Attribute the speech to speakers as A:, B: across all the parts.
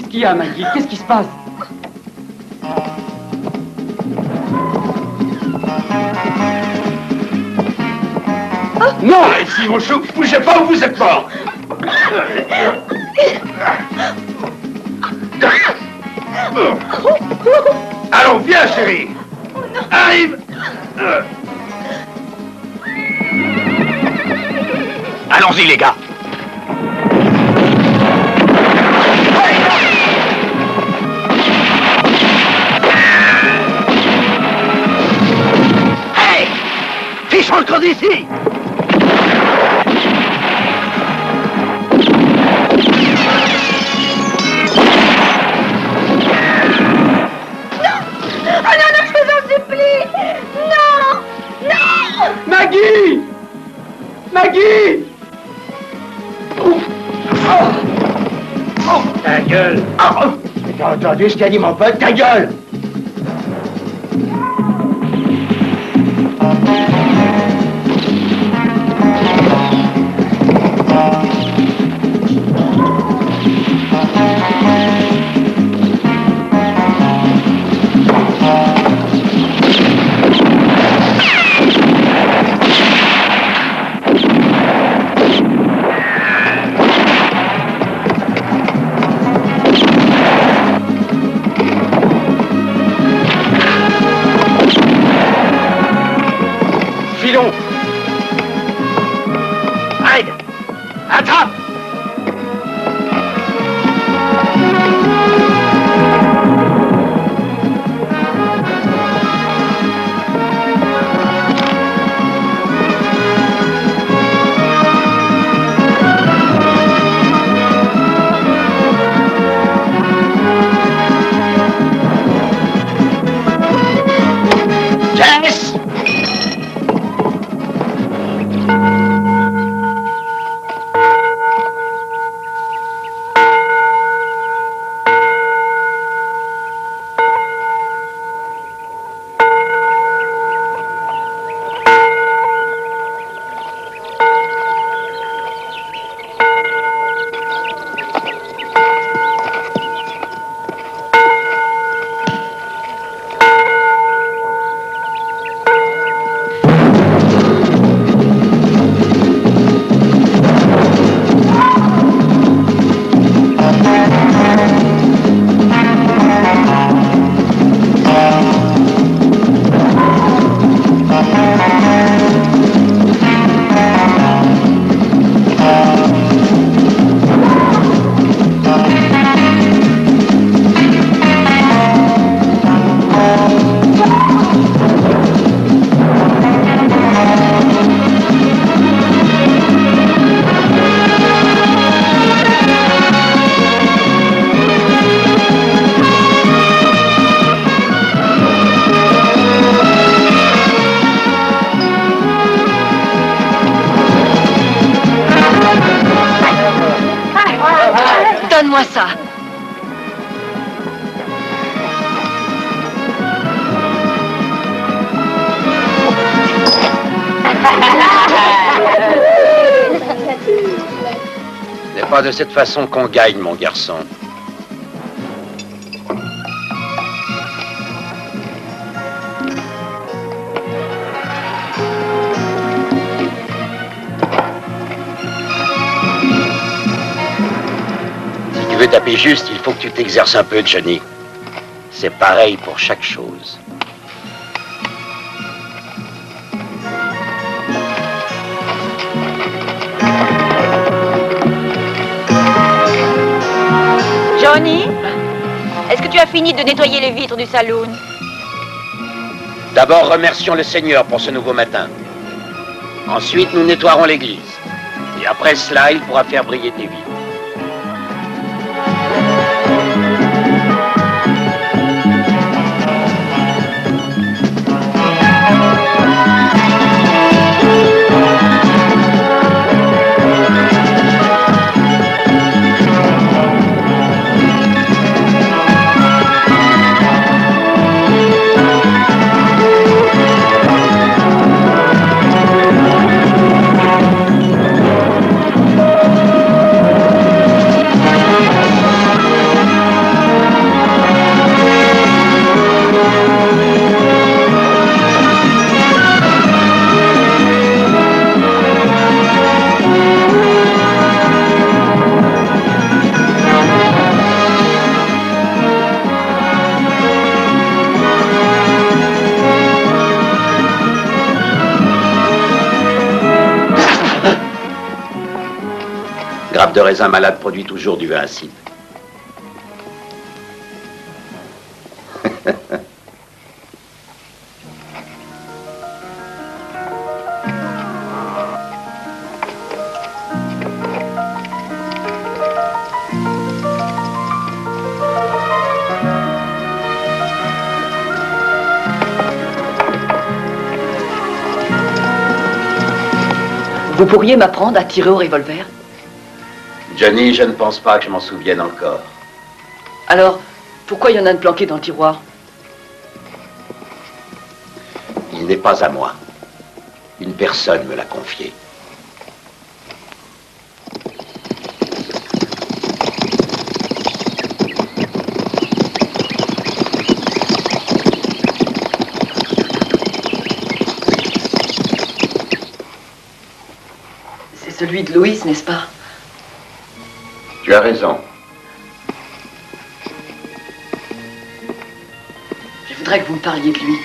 A: Qu'est-ce qu'il y a, Maggie? Qu'est-ce qui se passe? Non!
B: Ici, mon chou, bougez pas ou vous êtes mort! Allons, viens, chérie! Arrive! Allons-y, les gars! Hey! Fichons le camp d'ici!
A: Maggie! Maggie!
B: Ta gueule! T'as entendu ce qu'a dit mon pote? Ta gueule! Filons! Hyde! Attrape! Jess!
C: Donne-moi ça.
D: Ce n'est pas de cette façon qu'on gagne, mon garçon. Si tu veux taper juste, il faut que tu t'exerces un peu, Johnny. C'est pareil pour chaque chose.
C: Johnny, est-ce que tu as fini de nettoyer les vitres du saloon?
D: D'abord, remercions le Seigneur pour ce nouveau matin. Ensuite, nous nettoierons l'église. Et après cela, il pourra faire briller tes vitres. raisin malade produit toujours du vin acide.
E: Vous pourriez m'apprendre à tirer au revolver?
D: Johnny, je ne pense pas que je m'en souvienne encore.
E: Alors, pourquoi il y en a une planquée dans le tiroir?
D: Il n'est pas à moi. Une personne me l'a confié.
E: C'est celui de Louise, n'est-ce pas?
D: Tu as raison.
E: Je voudrais que vous me parliez de lui.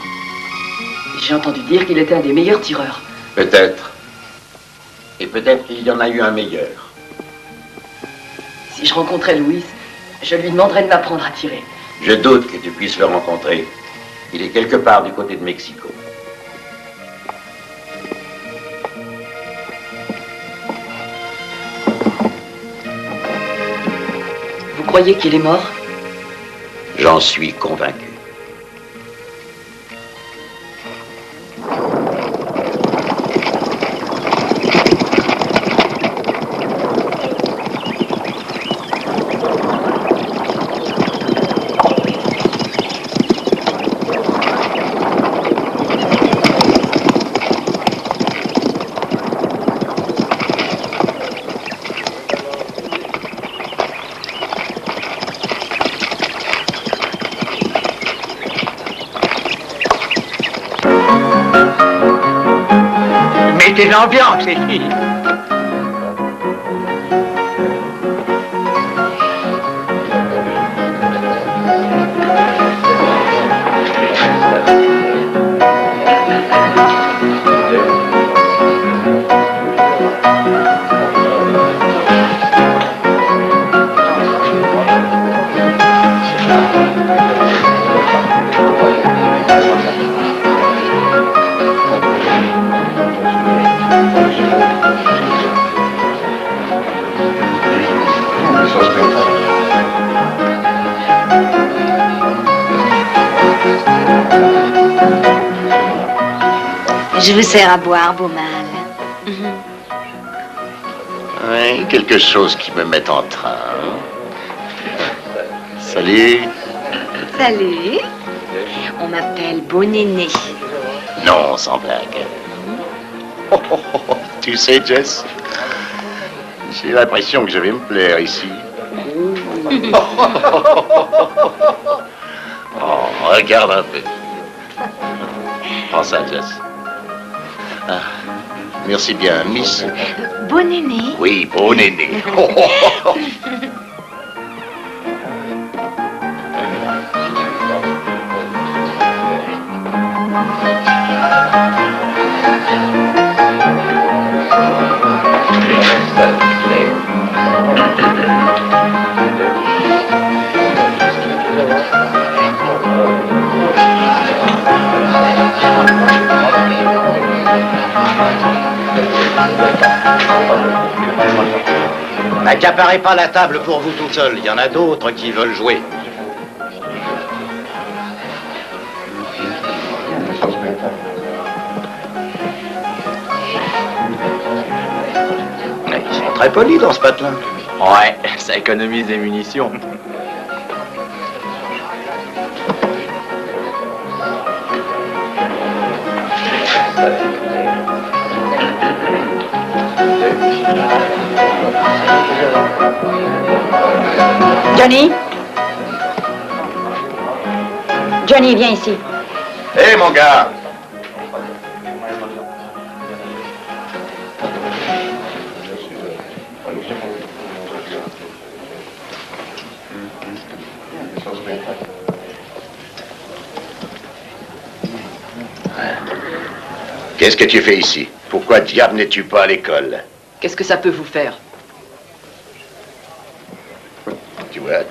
E: J'ai entendu dire qu'il était un des meilleurs tireurs.
D: Peut-être. Et peut-être qu'il y en a eu un meilleur.
E: Si je rencontrais Louise, je lui demanderais de m'apprendre à tirer.
D: Je doute que tu puisses le rencontrer. Il est quelque part du côté de Mexico.
E: Vous croyez qu'il est mort?
D: J'en suis convaincu.
B: Mettez l'ambiance, les filles.
C: Je vous sers à boire, beau mâle.
F: Oui, quelque chose qui me met en train. Salut.
C: Salut. On m'appelle Beau Néné.
F: Non, sans blague. Tu sais, Jess, j'ai l'impression que je vais me plaire ici. Oh, regarde un peu. Prends ça, Jess. Ah, merci bien, Miss.
C: Beau Néné.
F: Oui, beau néné.
D: N'accaparez pas la table pour vous tout seul. Il y en a d'autres qui veulent jouer. Ils sont très polis dans ce patelin.
A: Ouais, ça économise des munitions.
C: Johnny? Johnny, viens ici.
F: Hé, mon gars. Qu'est-ce que tu fais ici? Pourquoi diable n'es-tu pas à l'école?
E: Qu'est-ce que ça peut vous faire?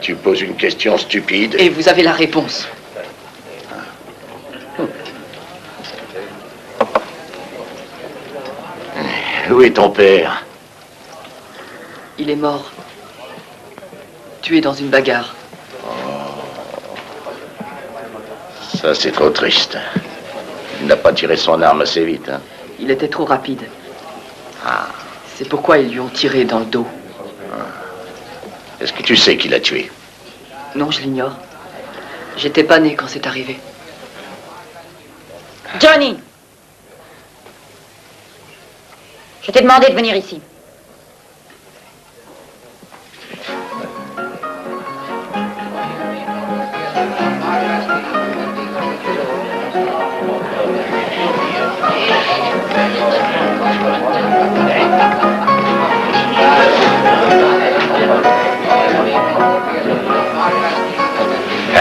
F: Tu poses une question stupide.
E: Et vous avez la réponse.
F: Où est ton père?
E: Il est mort. Tué dans une bagarre.
F: Ça, c'est trop triste. Il n'a pas tiré son arme assez vite, hein?
E: Il était trop rapide.
F: Ah.
E: C'est pourquoi ils lui ont tiré dans le dos.
F: Est-ce que tu sais qui l'a tué?
E: Non, je l'ignore. J'étais pas né quand c'est arrivé.
C: Johnny! Je t'ai demandé de venir ici.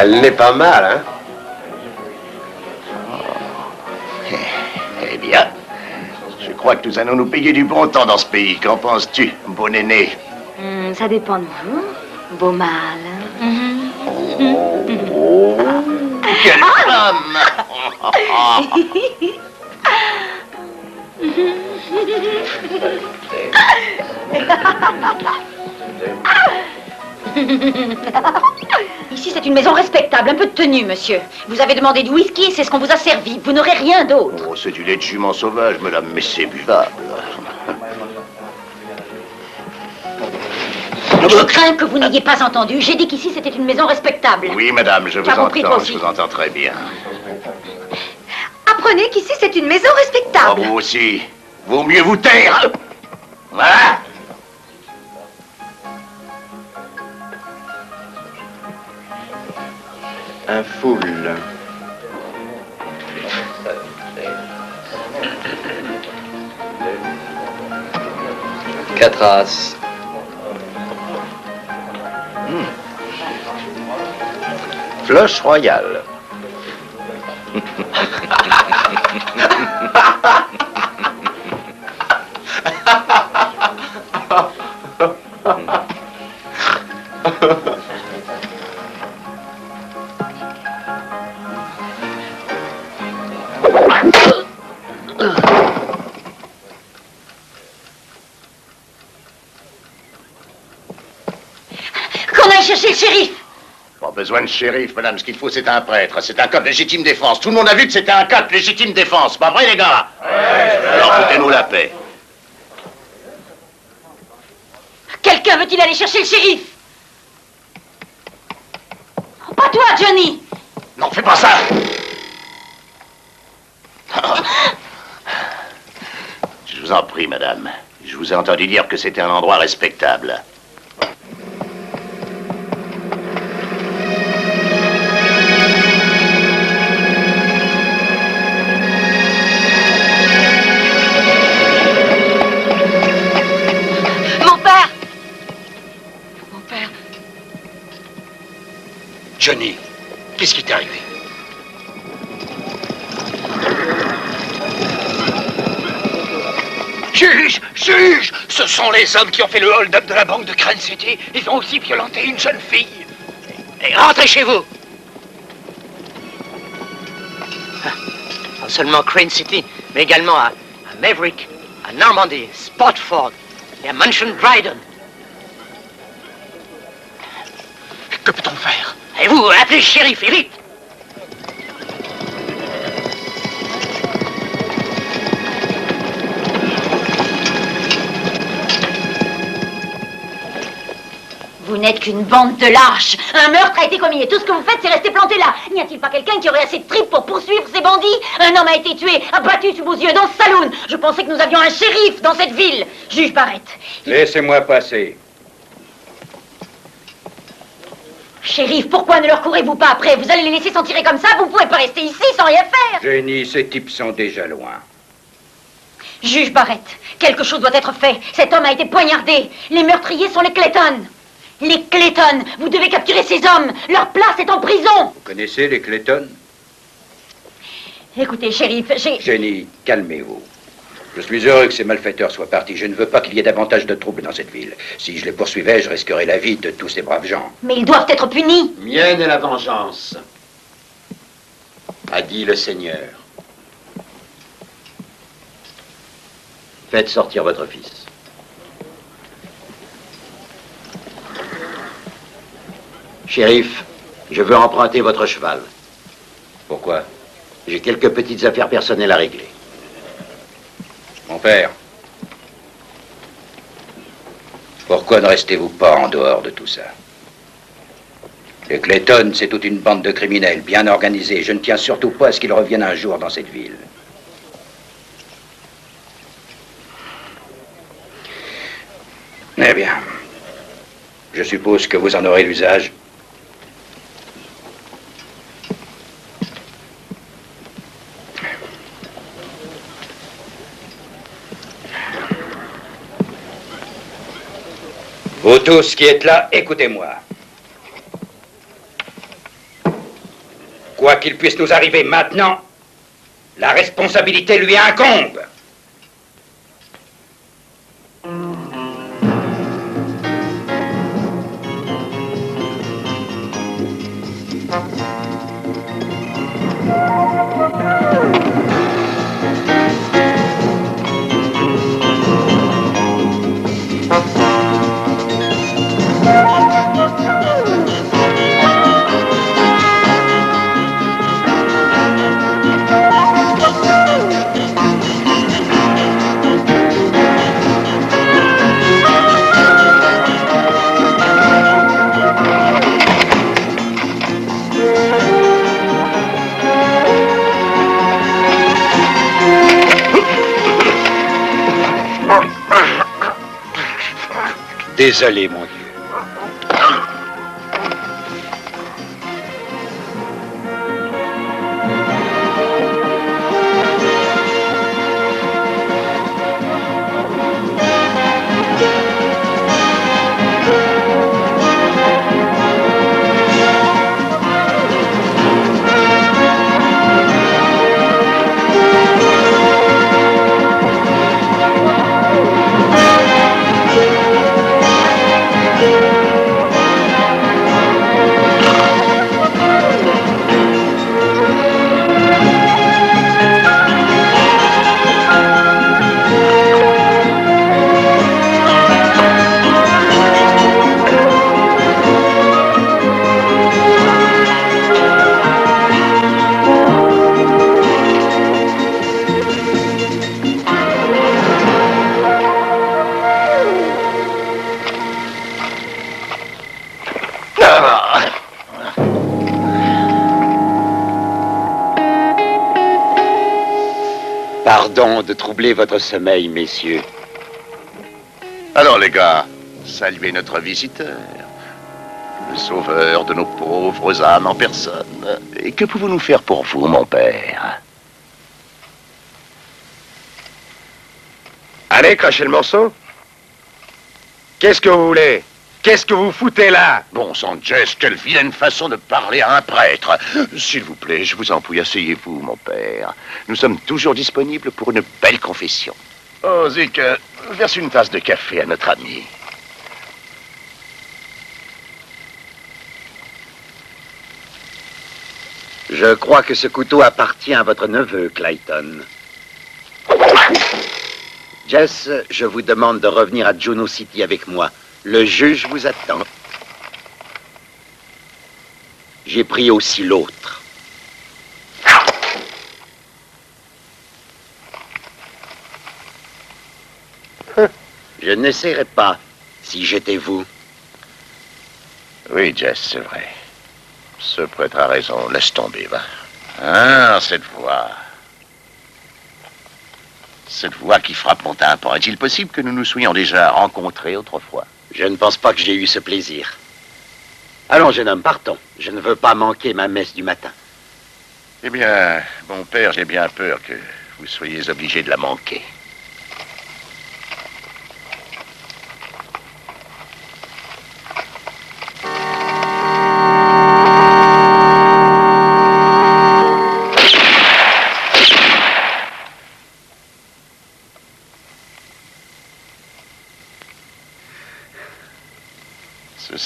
G: Elle n'est pas mal, hein?
F: Eh bien, je crois que nous allons nous payer du bon temps dans ce pays. Qu'en penses-tu, bon aîné?
C: Ça dépend de vous, beau mâle.
F: Oh, quelle femme!
C: Ici, c'est une maison respectable, un peu de tenue, monsieur. Vous avez demandé du whisky et c'est ce qu'on vous a servi. Vous n'aurez rien d'autre.
F: Oh, c'est du lait de jument sauvage, madame, mais c'est buvable.
C: Je crains que vous n'ayez pas entendu. J'ai dit qu'ici, c'était une maison respectable.
F: Oui, madame, je vous
C: Tu as compris, toi
F: entends,
C: aussi?
F: je vous entends très bien.
C: Apprenez qu'ici, c'est une maison
F: Oh,
C: respectable.
F: vous aussi. Vaut mieux vous taire. Voilà.
A: Un foule.
G: Quatre as.
F: Flush royale.
C: Qu'on aille chercher le shérif.
F: Pas besoin de shérif, madame. Ce qu'il faut, c'est un prêtre. C'est un cas de légitime défense. Tout le monde a vu que c'était un cas de légitime défense. Pas vrai, les gars? Alors, foutez-nous la paix.
C: Quelqu'un veut-il aller chercher le shérif? Oh, pas toi, Johnny.
F: Non, fais pas ça. Je vous en prie, madame. Je vous ai entendu dire que c'était un endroit respectable.
C: Mon père. Mon père.
D: Johnny, qu'est-ce qui t'est arrivé? Juge! Juge! Ce sont les hommes qui ont fait le hold-up de la banque de Crane City. Ils ont aussi violenté une jeune fille. Et rentrez chez vous!
H: Non seulement Crane City, mais également à Maverick, à Normandy, Spotsford et à Mansion Dryden.
D: Que peut-on faire?
H: Et vous, appelez le shérif, et vite!
C: Vous n'êtes qu'une bande de lâches. Un meurtre a été commis et tout ce que vous faites, c'est rester planté là. N'y a-t-il pas quelqu'un qui aurait assez de tripes pour poursuivre ces bandits? Un homme a été tué, abattu sous vos yeux dans ce saloon. Je pensais que nous avions un shérif dans cette ville. Juge Barrett.
G: Laissez-moi passer.
C: Shérif, pourquoi ne leur courez-vous pas après? Vous allez les laisser s'en tirer comme ça? Vous ne pouvez pas rester ici sans rien faire.
G: Jenny, ces types sont déjà loin.
C: Juge Barrett, quelque chose doit être fait. Cet homme a été poignardé. Les meurtriers sont les Clayton. Les Clayton, vous devez capturer ces hommes. Leur place est en prison.
G: Vous connaissez les Clayton?
C: Écoutez, shérif, j'ai...
G: Jenny, calmez-vous. Je suis heureux que ces malfaiteurs soient partis. Je ne veux pas qu'il y ait davantage de troubles dans cette ville. Si je les poursuivais, je risquerais la vie de tous ces braves gens.
C: Mais ils doivent être punis.
D: Mienne est la vengeance, a dit le Seigneur. Faites sortir votre fils. Shérif, je veux emprunter votre cheval.
G: Pourquoi?
D: J'ai quelques petites affaires personnelles à régler.
G: Mon père, pourquoi ne restez-vous pas en dehors de tout ça? Les Clayton, c'est toute une bande de criminels bien organisés. Je ne tiens surtout pas à ce qu'ils reviennent un jour dans cette ville. Eh bien, je suppose que vous en aurez l'usage. Vous tous qui êtes là, écoutez-moi. Quoi qu'il puisse nous arriver maintenant, la responsabilité lui incombe. Désolé, mon Dieu. Pardon de troubler votre sommeil, messieurs.
F: Alors, les gars, saluez notre visiteur, le sauveur de nos pauvres âmes en personne. Et que pouvons-nous faire pour vous, mon père?
B: Allez, crachez le morceau. Qu'est-ce que vous voulez? Qu'est-ce que vous foutez là?
F: Bon sang, Jess, quelle vilaine façon de parler à un prêtre. S'il vous plaît, je vous en prie, asseyez-vous, mon père. Nous sommes toujours disponibles pour une belle confession. Oh, Zic, verse une tasse de café à notre ami.
D: Je crois que ce couteau appartient à votre neveu, Clayton. Jess, je vous demande de revenir à Juno City avec moi. Le juge vous attend. J'ai pris aussi l'autre. Je n'essaierai pas, si j'étais vous.
F: Oui, Jess, c'est vrai. Ce prêtre a raison. Laisse tomber, va. Ah, cette voix. Cette voix qui frappe mon tympan. Est-il possible que nous nous soyons déjà rencontrés autrefois?
D: Je ne pense pas que j'ai eu ce plaisir. Allons, jeune homme, partons. Je ne veux pas manquer ma messe du matin.
F: Eh bien, mon père, j'ai bien peur que vous soyez obligé de la manquer.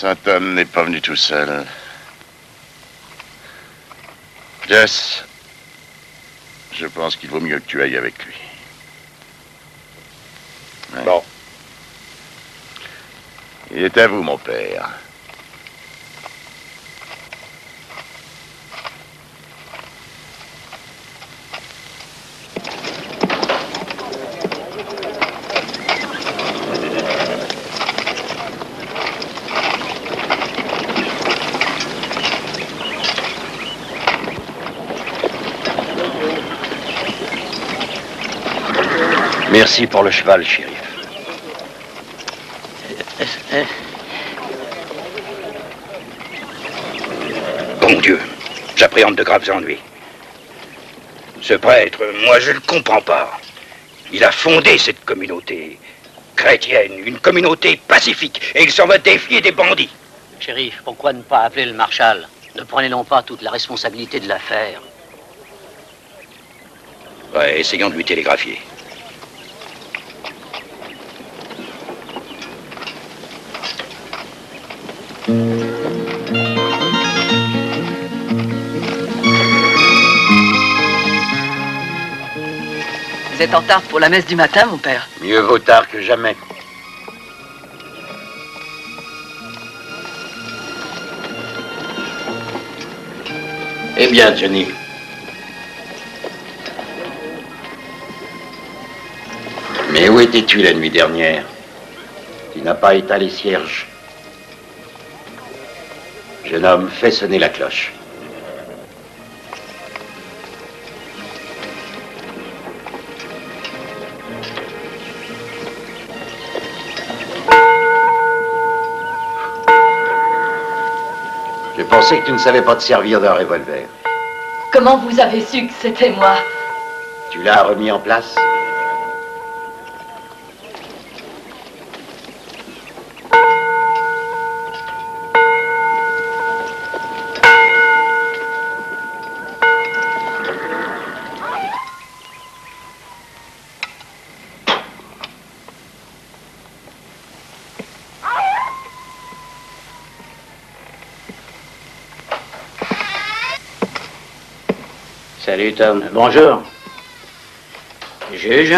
F: Cet homme n'est pas venu tout seul. Jess, je pense qu'il vaut mieux que tu ailles avec lui. Ouais.
B: Bon.
F: Il est à vous, mon père.
G: Merci pour le cheval, shérif. Bon Dieu, j'appréhende de graves ennuis. Ce prêtre, moi je ne le comprends pas. Il a fondé cette communauté chrétienne, une communauté pacifique, et il s'en va défier des bandits.
H: Shérif, pourquoi ne pas appeler le marshal? Ne prenez-nous pas toute la responsabilité de l'affaire?
G: Ouais, essayons de lui télégraphier.
E: Vous êtes en retard pour la messe du matin, mon père.
D: Mieux vaut tard que jamais.
G: Eh bien, Johnny. Mais où étais-tu la nuit dernière? Tu n'as pas éteint les cierges. Jeune homme, fais sonner la cloche. Je pensais que tu ne savais pas te servir d'un revolver.
E: Comment vous avez su que c'était moi?
G: Tu l'as remis en place?
H: Salut, Tom. Bonjour. Juge.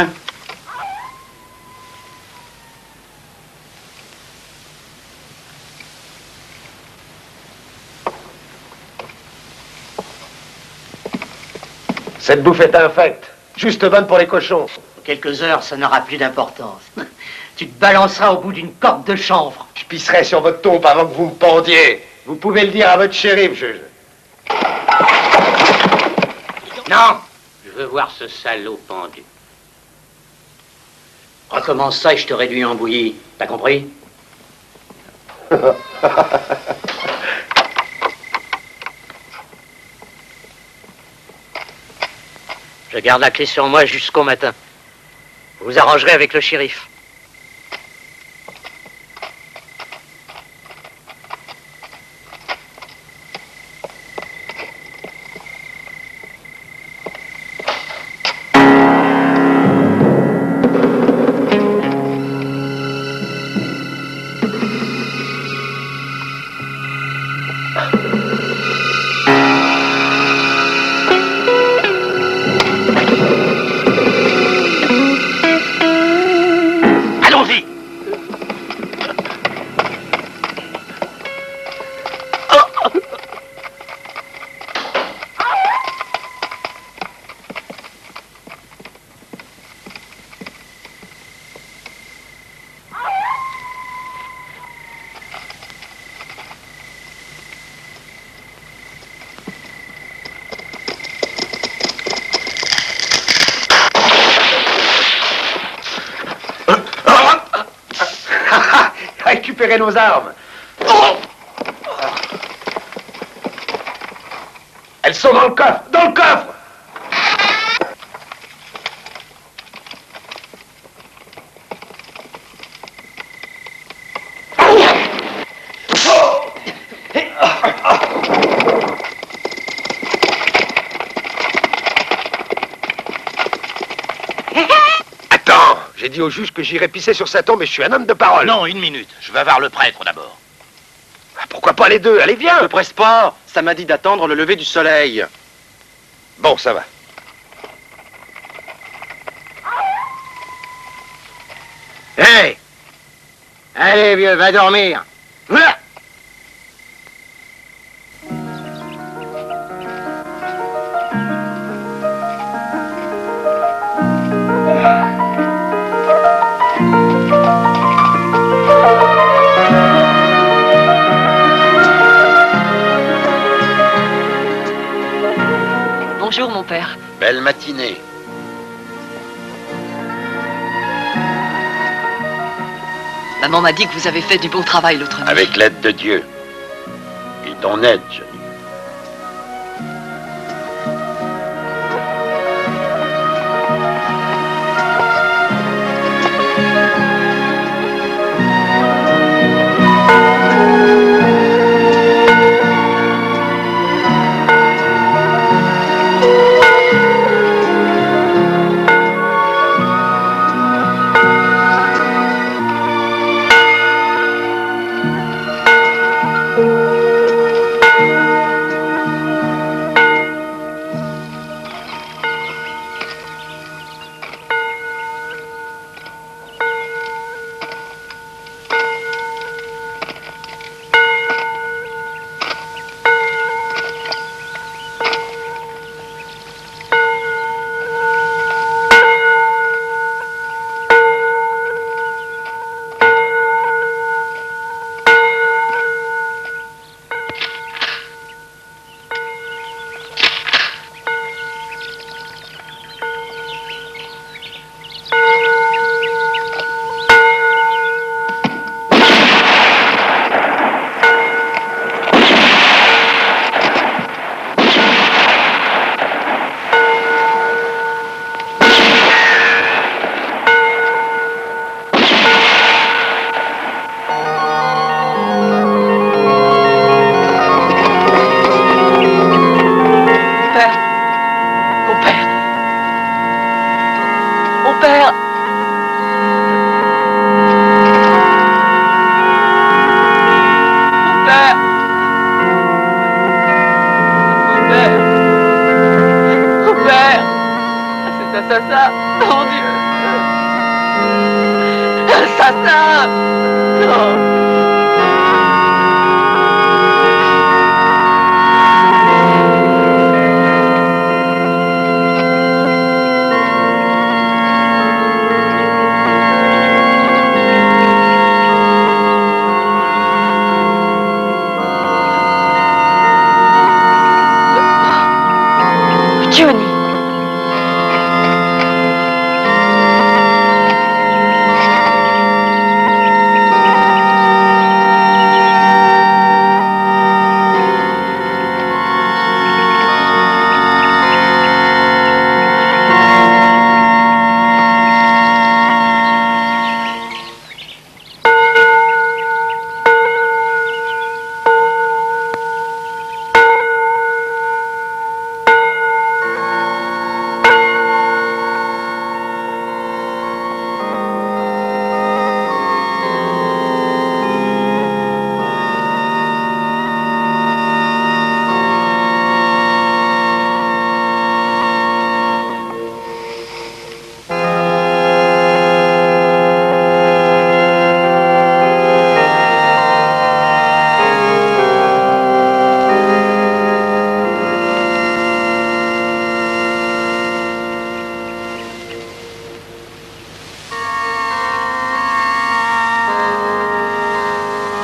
B: Cette bouffe est infecte. Juste bonne pour les cochons.
H: Dans quelques heures, ça n'aura plus d'importance. Tu te balanceras au bout d'une corde de chanvre.
B: Je pisserai sur votre tombe avant que vous me pendiez. Vous pouvez le dire à votre shérif, juge.
H: Non! Je veux voir ce salaud pendu. Recommence ça et je te réduis en bouillie. T'as compris? Je garde la clé sur moi jusqu'au matin. Vous arrangerez avec le shérif.
B: Récupérez nos armes. Elles sont dans le coffre. Dans le coffre. J'ai dit au juge que j'irais pisser sur sa tombe et je suis un homme de parole.
D: Non, une minute. Je vais voir le prêtre d'abord.
B: pourquoi pas les deux? Allez, viens!
I: Ne presse pas. Ça m'a dit d'attendre le lever du soleil.
B: Bon, ça va.
D: Hey! Allez, vieux, va dormir. Voilà.
E: Bonjour, mon père.
D: Belle matinée.
E: Maman m'a dit que vous avez fait du bon travail l'autre nuit.
D: Avec l'aide de Dieu. Et ton aide, Johnny.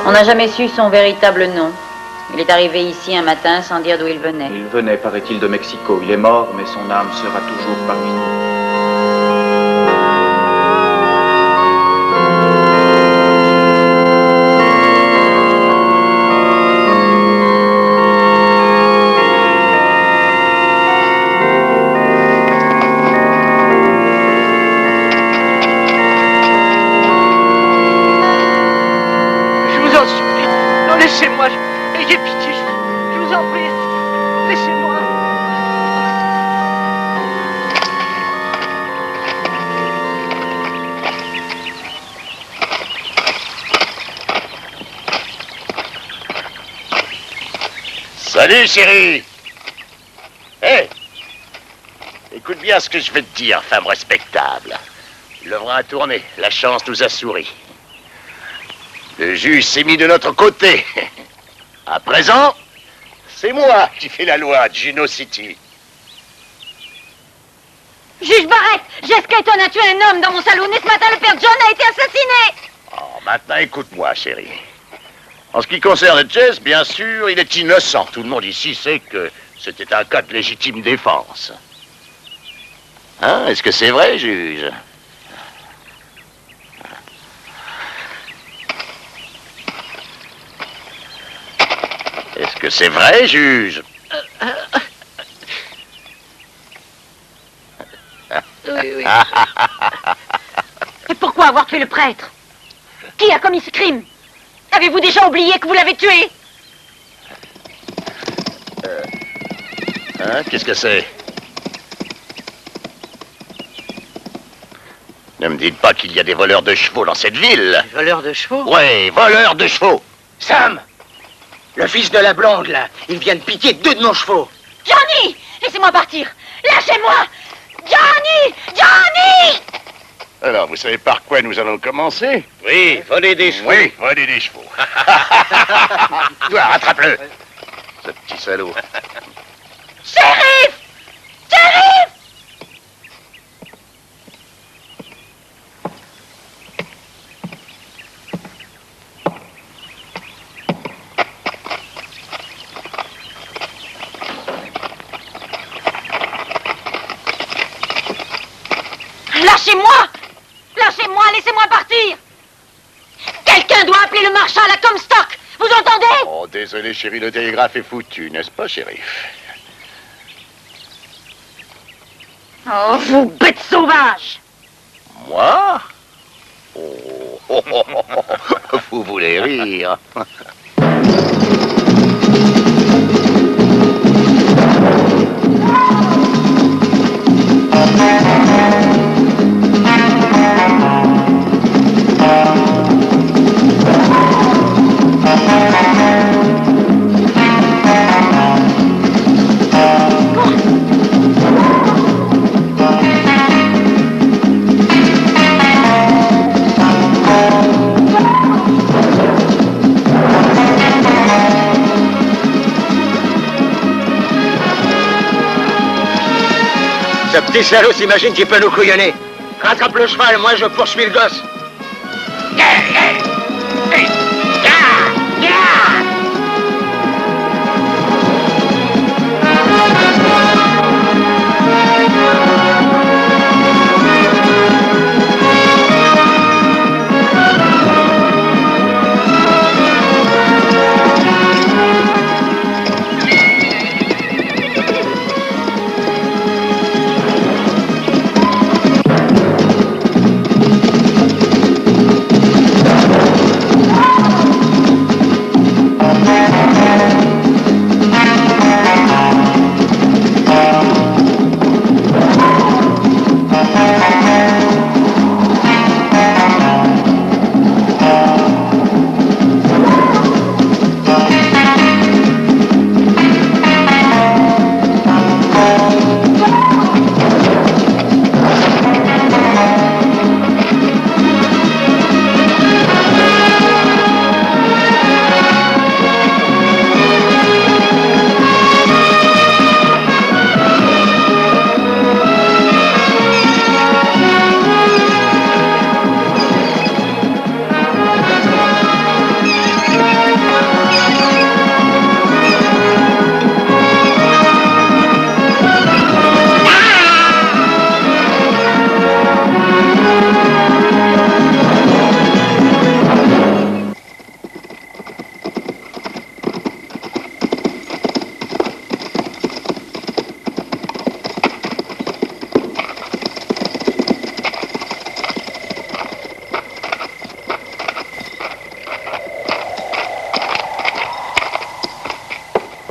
C: On n'a jamais su son véritable nom. Il est arrivé ici un matin sans dire d'où il venait.
J: Il venait, paraît-il, de Mexico. Il est mort, mais son âme sera toujours parmi nous.
H: Laissez-moi, ayez pitié, je vous en prie, laissez-moi.
F: Salut, chérie. Hé, écoute bien ce que je vais te dire, femme respectable. Le bras a tourné, la chance nous a souri. Le juge s'est mis de notre côté. À présent, c'est moi qui fais la loi de Juno City.
C: Juge Barrett, Jess Clayton a tué un homme dans mon salon et ce matin le père John a été assassiné.
F: Oh, maintenant écoute-moi, chérie. En ce qui concerne Jess, bien sûr, il est innocent. Tout le monde ici sait que c'était un cas de légitime défense. Hein? Est-ce que c'est vrai, juge? Est-ce que c'est vrai, juge?
C: Oui. Et pourquoi avoir tué le prêtre? Qui a commis ce crime? Avez-vous déjà oublié que vous l'avez tué?
F: Hein? Qu'est-ce que c'est? Ne me dites pas qu'il y a des voleurs de chevaux dans cette ville.
H: Des voleurs de chevaux?
F: Ouais, voleurs de chevaux.
H: Sam! Le fils de la blonde, là, il vient de piquer 2 de nos chevaux.
C: Johnny! Laissez-moi partir! Lâchez-moi! Johnny! Johnny!
F: Alors, vous savez par quoi nous allons commencer?
D: Oui, voler des chevaux.
F: Oui, voler des chevaux. Toi, rattrape-le. Ce petit salaud.
C: Shérif! Shérif! Lâchez-moi! Lâchez-moi, laissez-moi partir! Quelqu'un doit appeler le marshal à Comstock! Vous entendez?
F: Oh, désolé, chérie, le télégraphe est foutu, n'est-ce pas, shérif?
C: Oh, vous bêtes sauvages!
F: Moi? Oh, vous voulez rire?
H: Ce petit salaud s'imagine qu'il peut nous couillonner. Rattrape le cheval, moi je poursuis le gosse.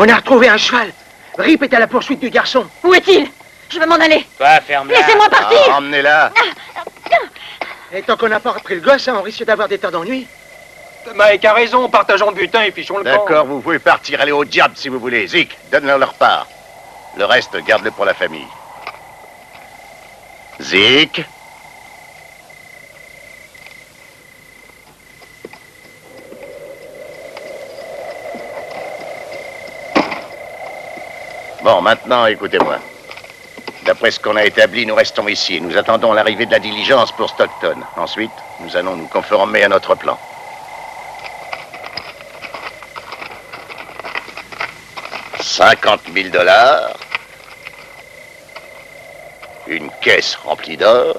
H: On a retrouvé un cheval. Rip est à la poursuite du garçon.
C: Où est-il? Je vais m'en aller.
D: Toi, ferme-la.
C: Laissez-moi partir!
F: Emmenez-la.
H: Et tant qu'on n'a pas repris le gosse, hein, on risque d'avoir des temps d'ennui.
I: Mike a raison, partageons le butin et fichons le camp.
F: D'accord, vous pouvez partir, aller au diable si vous voulez. Zik, donne-leur leur part. Le reste, garde-le pour la famille. Zik. Bon, maintenant, écoutez-moi. D'après ce qu'on a établi, nous restons ici. Nous attendons l'arrivée de la diligence pour Stockton. Ensuite, nous allons nous conformer à notre plan. $50 000, une caisse remplie d'or.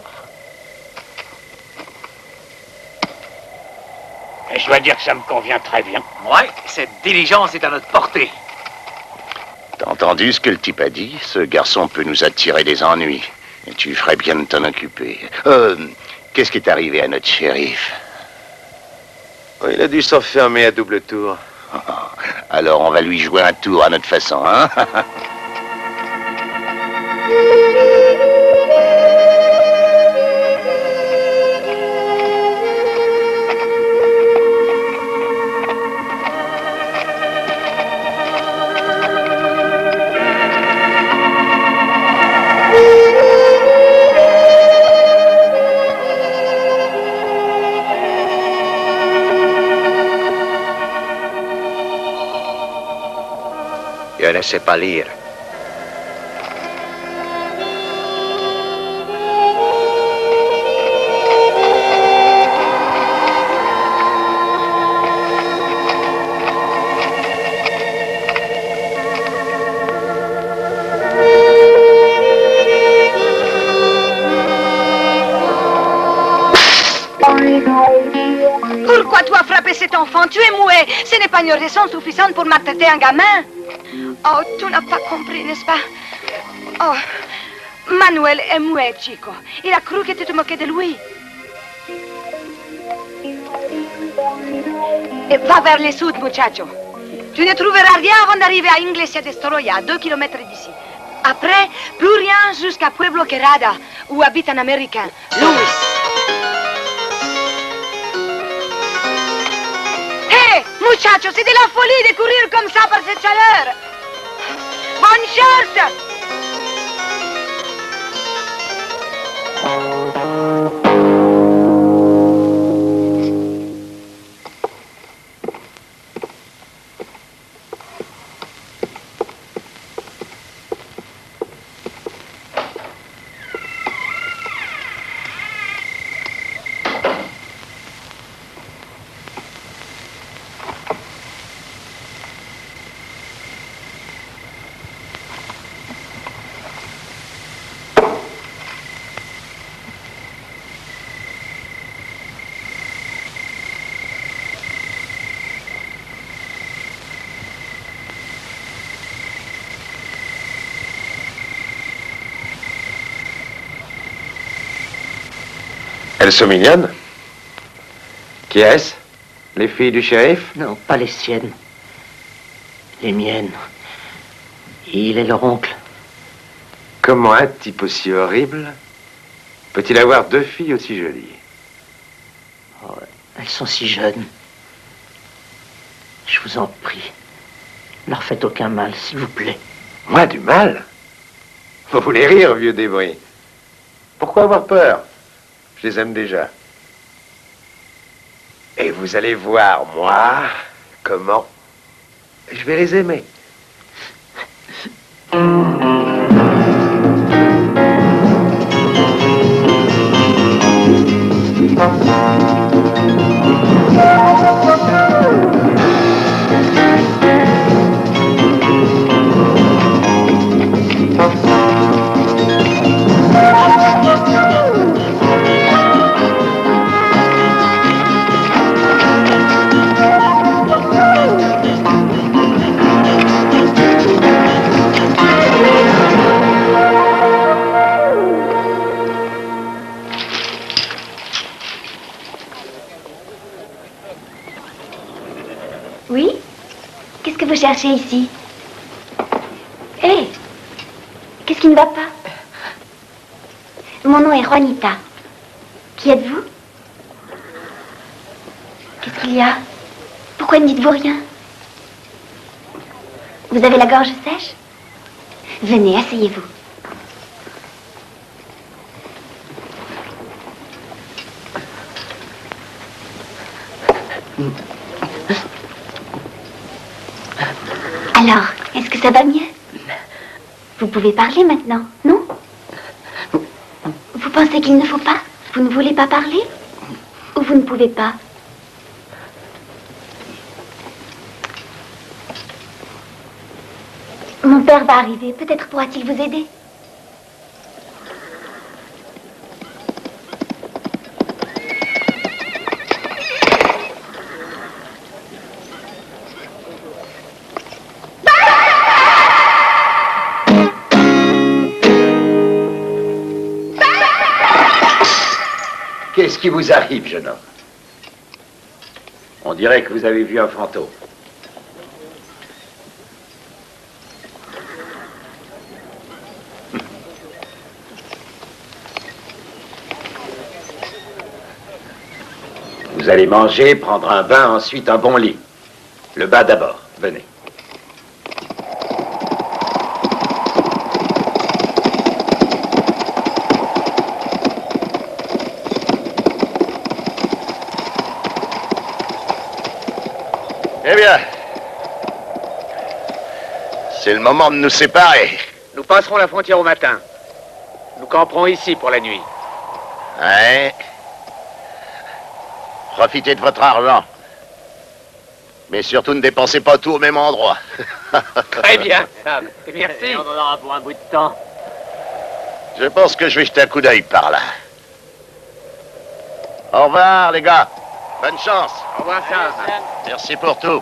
D: Et je dois dire que ça me convient très bien.
H: Ouais, cette diligence est à notre portée.
F: T'as entendu ce que le type a dit? Ce garçon peut nous attirer des ennuis. Et tu ferais bien de t'en occuper. Qu'est-ce qui est arrivé à notre shérif?
B: Oh, il a dû s'enfermer à double tour.
F: Alors on va lui jouer un tour à notre façon, hein?
G: Je ne sais pas lire.
K: Pourquoi tu as frappé cet enfant? Tu es muet. Ce n'est pas une raison suffisante pour maltraiter un gamin. Oh, tu n'as pas compris, n'est-ce pas? Oh, Manuel est muet, Chico. Il a cru que tu te moquais de lui. Et va vers le sud, muchacho. Tu ne trouveras rien avant d'arriver à Iglesia de Storoya, à 2 kilomètres d'ici. Après, plus rien jusqu'à Pueblo Querada, où habite un Américain, Louis. Hé, muchacho, c'est de la folie de courir comme ça par cette chaleur. Bonne chance!
B: Elles sont mignonnes. Qui est-ce? Les filles du shérif?
H: Non, pas les siennes. Les miennes. Il est leur oncle.
B: Comment un type aussi horrible peut-il avoir 2 filles aussi jolies?
H: Oh, elles sont si jeunes. Je vous en prie. Ne leur faites aucun mal, s'il vous plaît.
B: Moi, du mal? Vous voulez rire, vieux débris? Pourquoi avoir peur? Je les aime déjà. Et vous allez voir, moi, comment je vais les aimer.
C: Oui? Qu'est-ce que vous cherchez ici? Hé! Qu'est-ce qui ne va pas? Mon nom est Juanita. Qui êtes-vous? Qu'est-ce qu'il y a? Pourquoi ne dites-vous rien? Vous avez la gorge sèche? Venez, asseyez-vous. Alors, est-ce que ça va mieux? Vous pouvez parler maintenant, non? Vous pensez qu'il ne faut pas? Vous ne voulez pas parler? Ou vous ne pouvez pas? Mon père va arriver. Peut-être pourra-t-il vous aider.
B: Qu'est-ce qui vous arrive, jeune homme? On dirait que vous avez vu un fantôme. Vous allez manger, prendre un bain, ensuite un bon lit. Le bas d'abord. Venez.
F: Eh bien, c'est le moment de nous séparer.
D: Nous passerons la frontière au matin. Nous camperons ici pour la nuit.
F: Ouais. Profitez de votre argent. Mais surtout ne dépensez pas tout au même endroit.
D: Très bien. Merci.
H: On en aura pour un bout de temps.
F: Je pense que je vais jeter un coup d'œil par là. Au revoir, les gars. Bonne chance.
D: Au revoir, Sam.
F: Merci pour tout.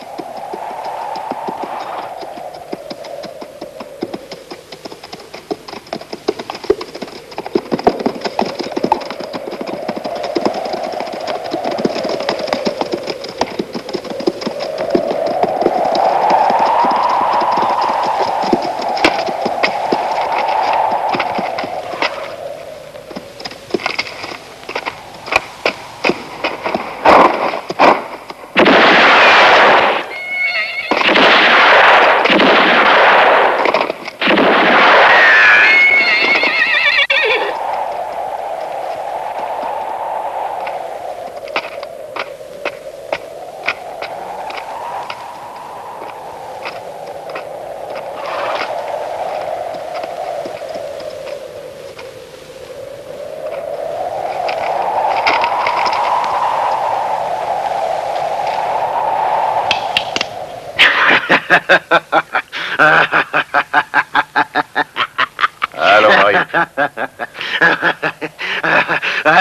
F: Allons, Marie.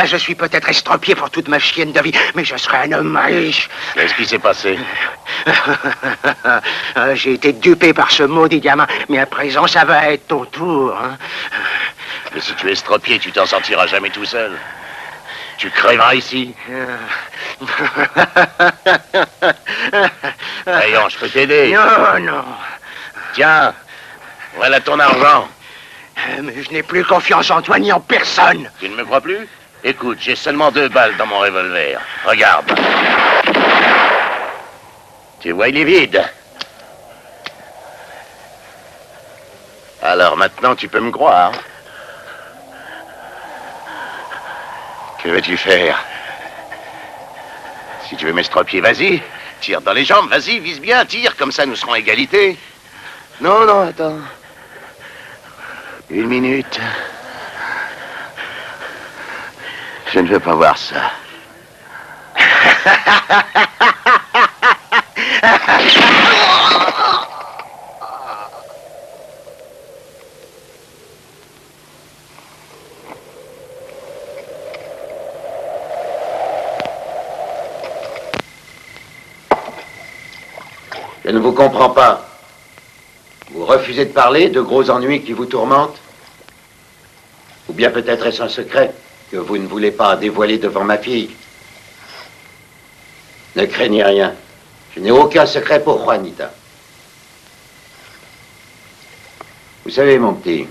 G: Je suis peut-être estropié pour toute ma chienne de vie, mais je serai un homme riche.
F: Qu'est-ce qui s'est passé?
G: J'ai été dupé par ce maudit gamin, mais à présent, ça va être ton tour. Hein.
F: Mais si tu es estropié, tu t'en sortiras jamais tout seul. Tu crèveras ici. Voyons, je peux t'aider.
G: Non, non.
F: Tiens, voilà ton argent.
G: Mais je n'ai plus confiance en toi ni en personne.
F: Tu ne me crois plus? Écoute, j'ai seulement 2 balles dans mon revolver. Regarde. Tu vois, il est vide. Alors maintenant, tu peux me croire. Que veux-tu faire? Si tu veux m'estropier, vas-y. Tire dans les jambes, vas-y, vise bien, tire. Comme ça, nous serons à égalité. Non, non, attends. 1 minute. Je ne veux pas voir ça.
B: Je ne vous comprends pas. Vous refusez de parler de gros ennuis qui vous tourmentent? Ou bien peut-être est-ce un secret que vous ne voulez pas dévoiler devant ma fille? Ne craignez rien. Je n'ai aucun secret pour Juanita. Vous savez, mon petit,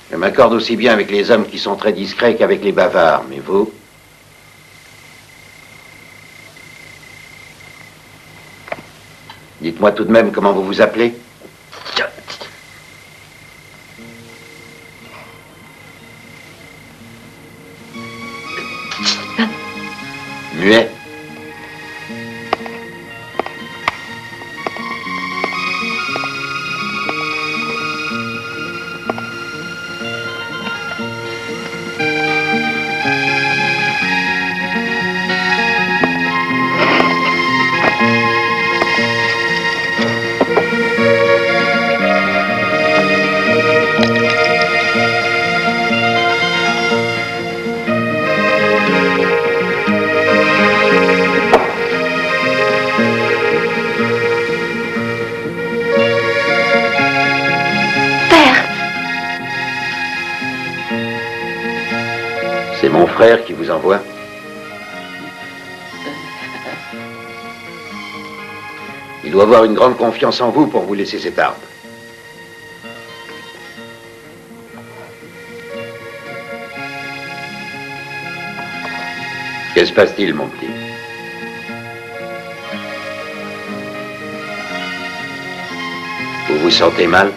B: je m'accorde aussi bien avec les hommes qui sont très discrets qu'avec les bavards, mais vous, Dites-moi tout de même comment vous vous appelez. Muet. C'est mon frère qui vous envoie. Il doit avoir une grande confiance en vous pour vous laisser cette arme. Que se passe-t-il, mon petit? Vous vous sentez mal?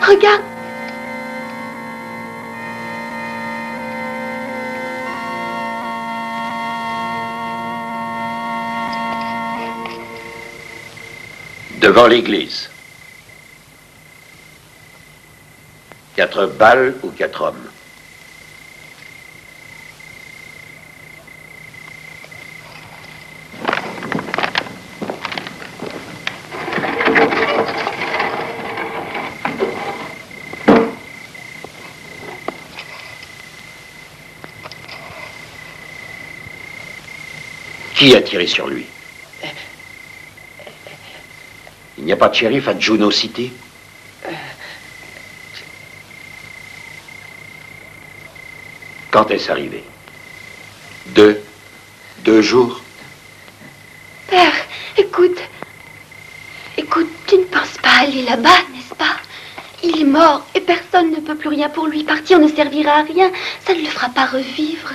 K: Regarde.
B: Devant l'église. 4 balles ou 4 hommes? Qui a tiré sur lui? Il n'y a pas de shérif à Juno City? Quand est-ce arrivé? 2 jours?
K: Père, écoute. Écoute, tu ne penses pas aller là-bas, n'est-ce pas? Il est mort et personne ne peut plus rien pour lui. Partir ne servira à rien. Ça ne le fera pas revivre.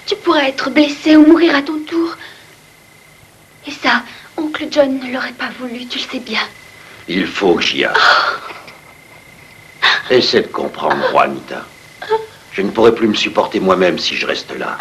K: Tu pourrais être blessé ou mourir à ton tour. Et ça, oncle John ne l'aurait pas voulu, tu le sais bien.
B: Il faut que j'y aille. Essaie de comprendre, Juanita. Je ne pourrai plus me supporter moi-même si je reste là.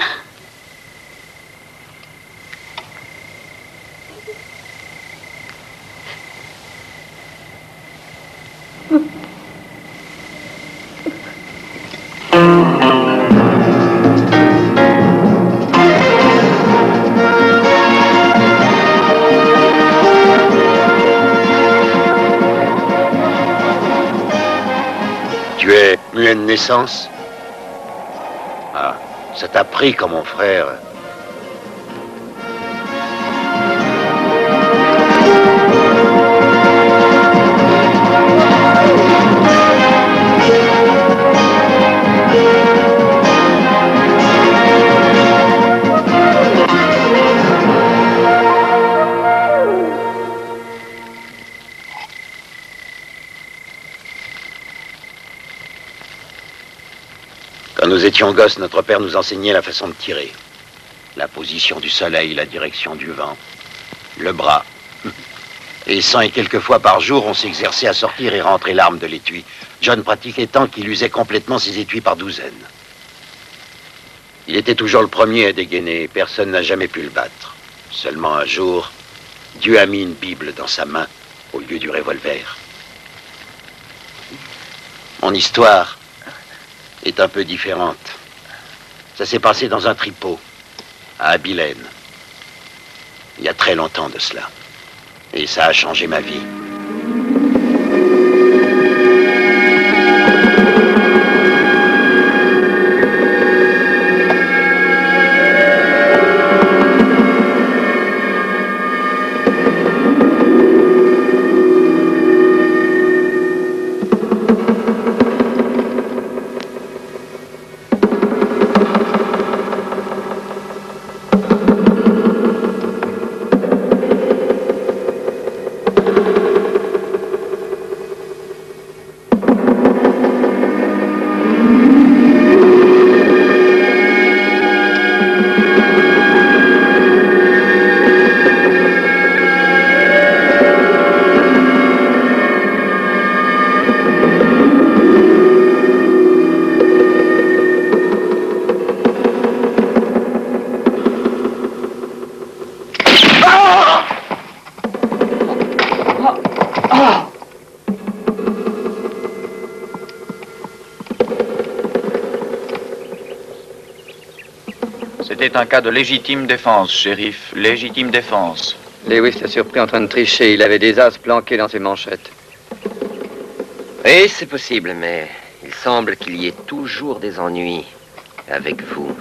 B: Tu es muet de naissance? Ah, ça t'a pris comme mon frère. Quand nous étions gosses, notre père nous enseignait la façon de tirer. La position du soleil, la direction du vent, le bras. Et 100 et quelques fois par jour, on s'exerçait à sortir et rentrer l'arme de l'étui. John pratiquait tant qu'il usait complètement ses étuis par douzaines. Il était toujours le premier à dégainer. Personne n'a jamais pu le battre. Seulement un jour, Dieu a mis une Bible dans sa main au lieu du revolver. Mon histoire est un peu différente. Ça s'est passé dans un tripot, à Abilène. Il y a très longtemps de cela. Et ça a changé ma vie.
J: C'était un cas de légitime défense, shérif. Légitime défense.
L: Lewis l'a surpris en train de tricher. Il avait des as planqués dans ses manchettes.
H: Oui, c'est possible, mais il semble qu'il y ait toujours des ennuis avec vous.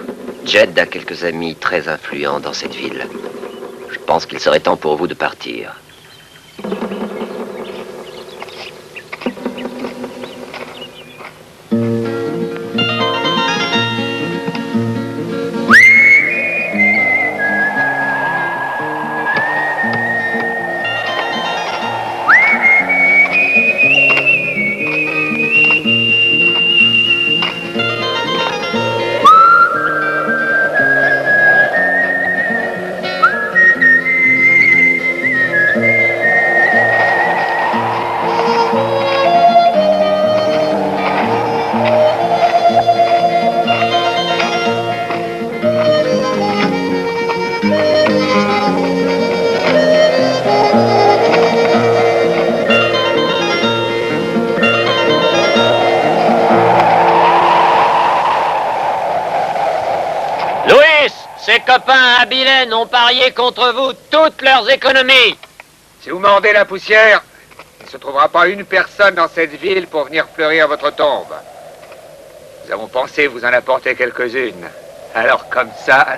H: Jed a quelques amis très influents dans cette ville. Je pense qu'il serait temps pour vous de partir. Ses copains à Abilène ont parié contre vous toutes leurs économies.
I: Si vous mordez la poussière, il ne se trouvera pas une personne dans cette ville pour venir fleurir votre tombe. Nous avons pensé vous en apporter quelques-unes. Alors comme ça...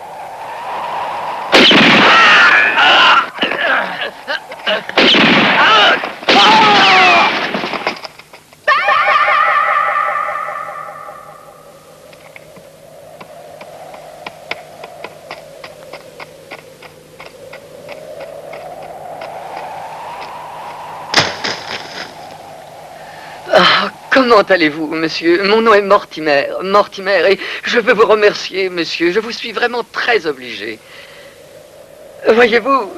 L: Comment allez-vous, monsieur? Mon nom est Mortimer. Mortimer, et je veux vous remercier, monsieur. Je vous suis vraiment très obligé. Voyez-vous,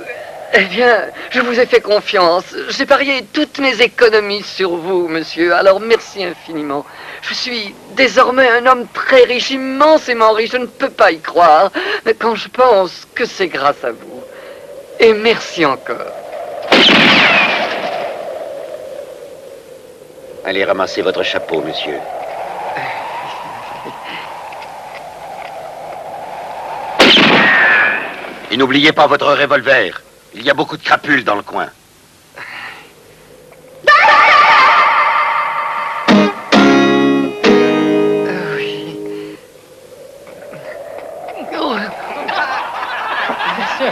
L: eh bien, je vous ai fait confiance. J'ai parié toutes mes économies sur vous, monsieur. Alors, merci infiniment. Je suis désormais un homme très riche, immensément riche. Je ne peux pas y croire. Mais quand je pense que c'est grâce à vous. Et merci encore.
B: Allez ramasser votre chapeau, monsieur. Et n'oubliez pas votre revolver. Il y a beaucoup de crapules dans le coin.
L: Oui. Oh. Monsieur.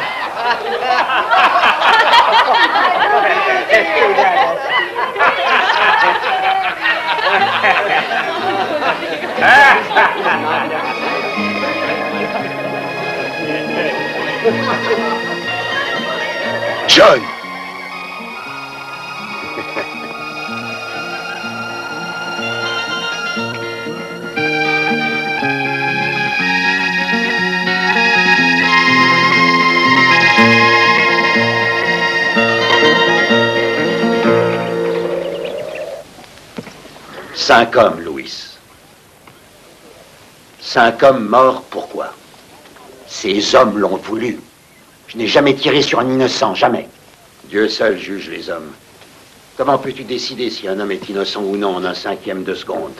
B: John! 5 hommes, Louis. 5 hommes morts, pourquoi? Ces hommes l'ont voulu. Je n'ai jamais tiré sur un innocent, jamais. Dieu seul juge les hommes. Comment peux-tu décider si un homme est innocent ou non en un cinquième de seconde?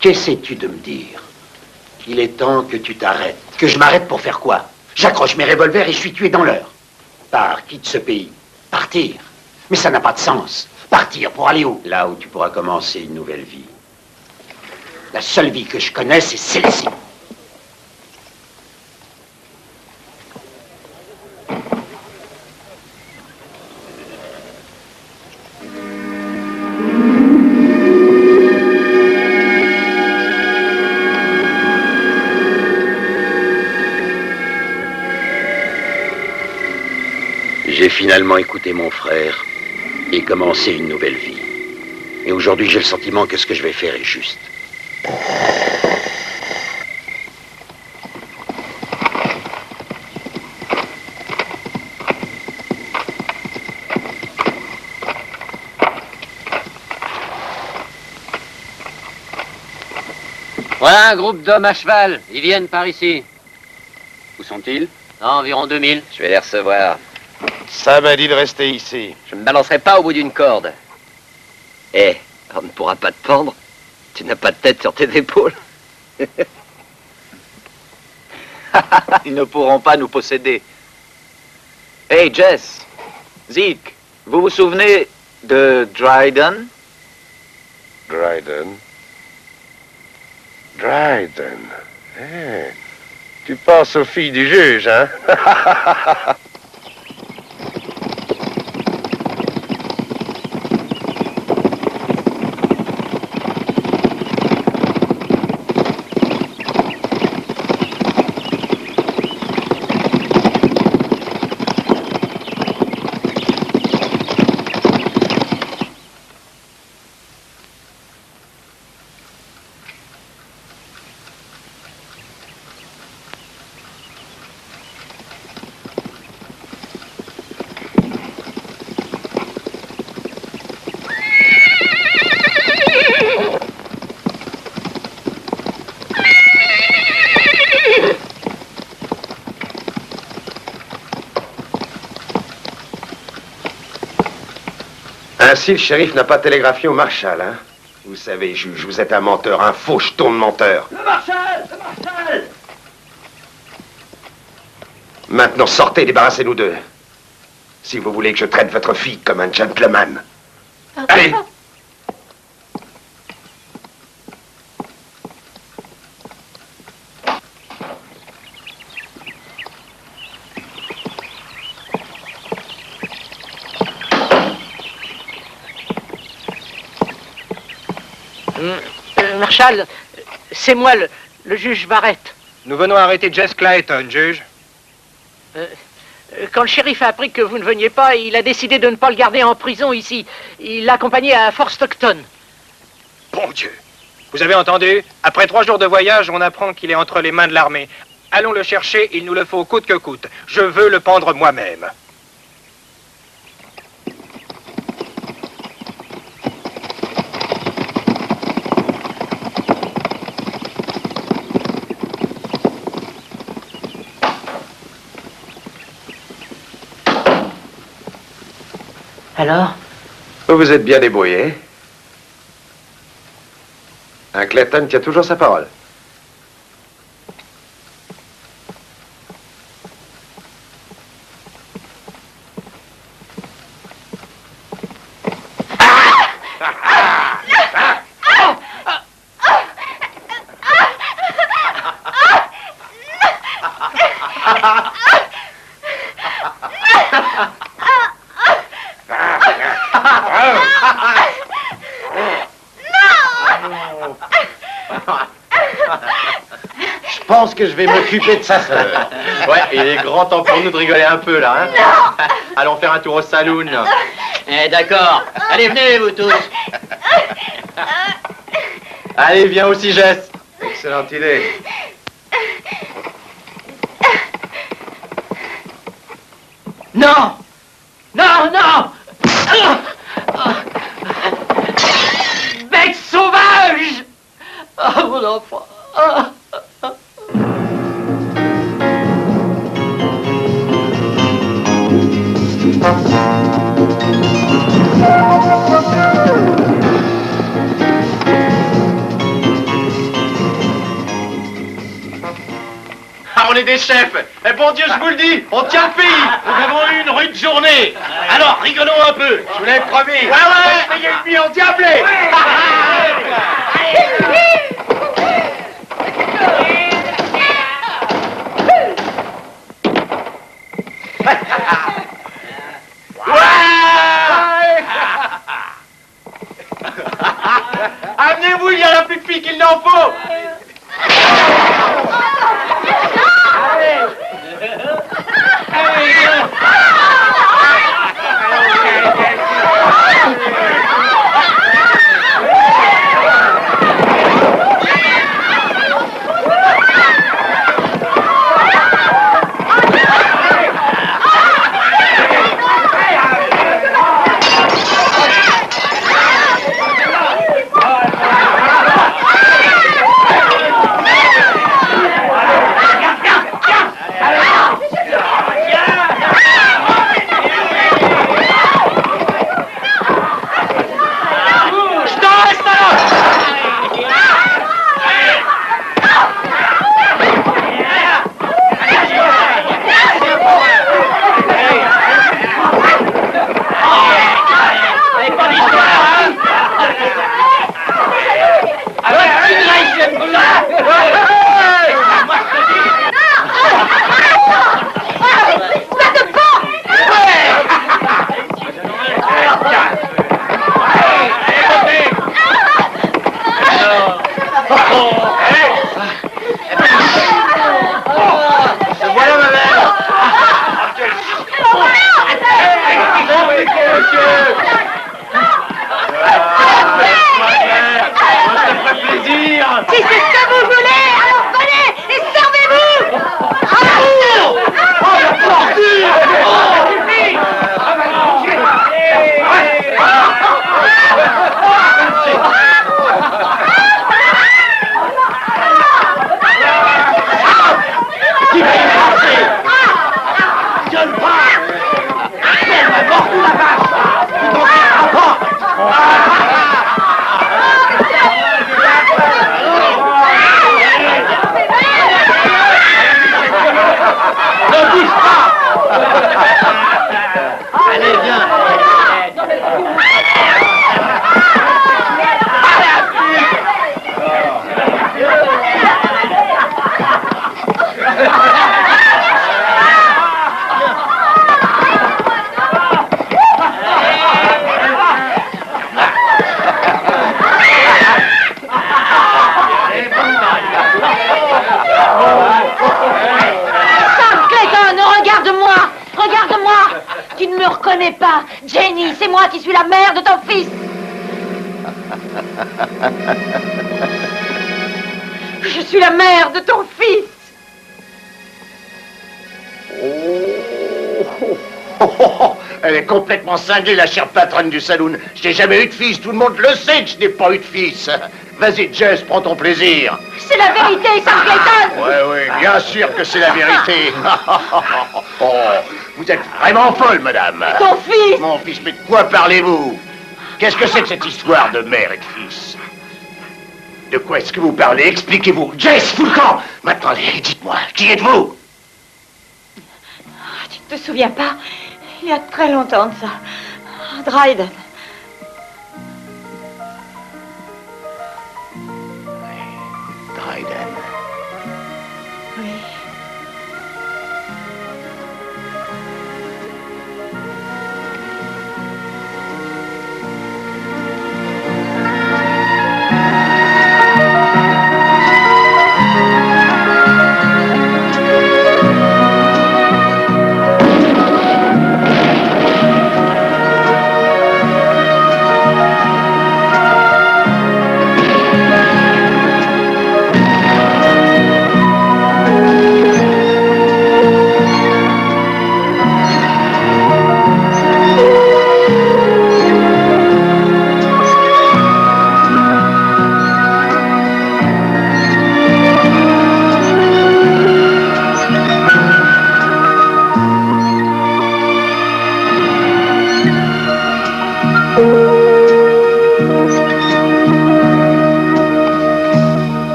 B: Qu'essaies-tu de me dire? Il est temps que tu t'arrêtes. Que je m'arrête pour faire quoi? J'accroche mes revolvers et je suis tué dans l'heure. Pars, quitte ce pays. Partir. Mais ça n'a pas de sens. Partir pour aller où? Là où tu pourras commencer une nouvelle vie. La seule vie que je connais, c'est celle-ci. J'ai finalement écouté mon frère et commencé une nouvelle vie. Et aujourd'hui, j'ai le sentiment que ce que je vais faire est juste.
M: Voilà un groupe d'hommes à cheval. Ils viennent par ici.
G: Où sont-ils?
M: Environ 2000.
H: Je vais les recevoir.
F: Ça m'a dit de rester ici.
H: Je ne me balancerai pas au bout d'une corde. Eh, on ne pourra pas te pendre. Tu n'as pas de tête sur tes épaules.
J: Ils ne pourront pas nous posséder. Hey, Jess, Zeke, vous vous souvenez de Dryden?
F: Dryden. Dryden. Eh, tu penses aux filles du juge, hein? Ainsi, le shérif n'a pas télégraphié au marshal, hein? Vous savez, juge, vous êtes un menteur, un faux jeton de menteur.
N: Le marshal! Le marshal!
F: Maintenant, sortez, débarrassez-nous d'eux. Si vous voulez que je traite votre fille comme un gentleman. Allez!
O: Marshal, c'est moi, le juge Barrett.
P: Nous venons arrêter Jess Clayton, juge.
O: Quand le shérif a appris que vous ne veniez pas, il a décidé de ne pas le garder en prison ici. Il l'a accompagné à Fort Stockton.
P: Bon Dieu! Vous avez entendu? Après 3 jours de voyage, on apprend qu'il est entre les mains de l'armée. Allons le chercher, il nous le faut coûte que coûte. Je veux le pendre moi-même.
O: Alors?
F: Vous vous êtes bien débrouillé. Un Clayton tient toujours sa parole.
B: Je pense que je vais m'occuper de sa sœur.
A: Ouais, il est grand temps pour nous de rigoler un peu, là, hein? Allons faire un tour au saloon.
M: Eh, d'accord. Allez, venez, vous tous.
A: Allez, viens aussi, Jess.
F: Excellente idée.
O: Non! Non, non! Bête sauvage!
A: les chefs. Eh bon Dieu, je vous le dis, on tient le pays. Nous avons eu une rude journée. Alors, rigolons un peu. Je vous l'avais promis. Ouais, ouais. Payez une nuit endiablée. Amenez-vous, il y a la plus pique qu'il n'en faut.
C: Jenny, c'est moi qui suis la mère de ton fils. Je suis la mère de ton fils.
F: Elle est complètement cinglée, la chère patronne du saloon. Je n'ai jamais eu de fils, tout le monde le sait que je n'ai pas eu de fils. Vas-y, Jess, prends ton plaisir.
C: C'est la vérité, Sam Clayton.
F: Oui, bien sûr que c'est la vérité. Oh, vous êtes vraiment folle, madame.
C: Ton fils.
F: Mon fils, mais de quoi parlez-vous? Qu'est-ce que c'est que cette histoire de mère et de fils? De quoi est-ce que vous parlez? Expliquez-vous. Jess, fous le camp. Maintenant, allez, dites-moi, qui êtes-vous?
C: Tu ne te souviens pas? Il y a très longtemps de ça. Dryden.
F: Dryden.
C: Oui.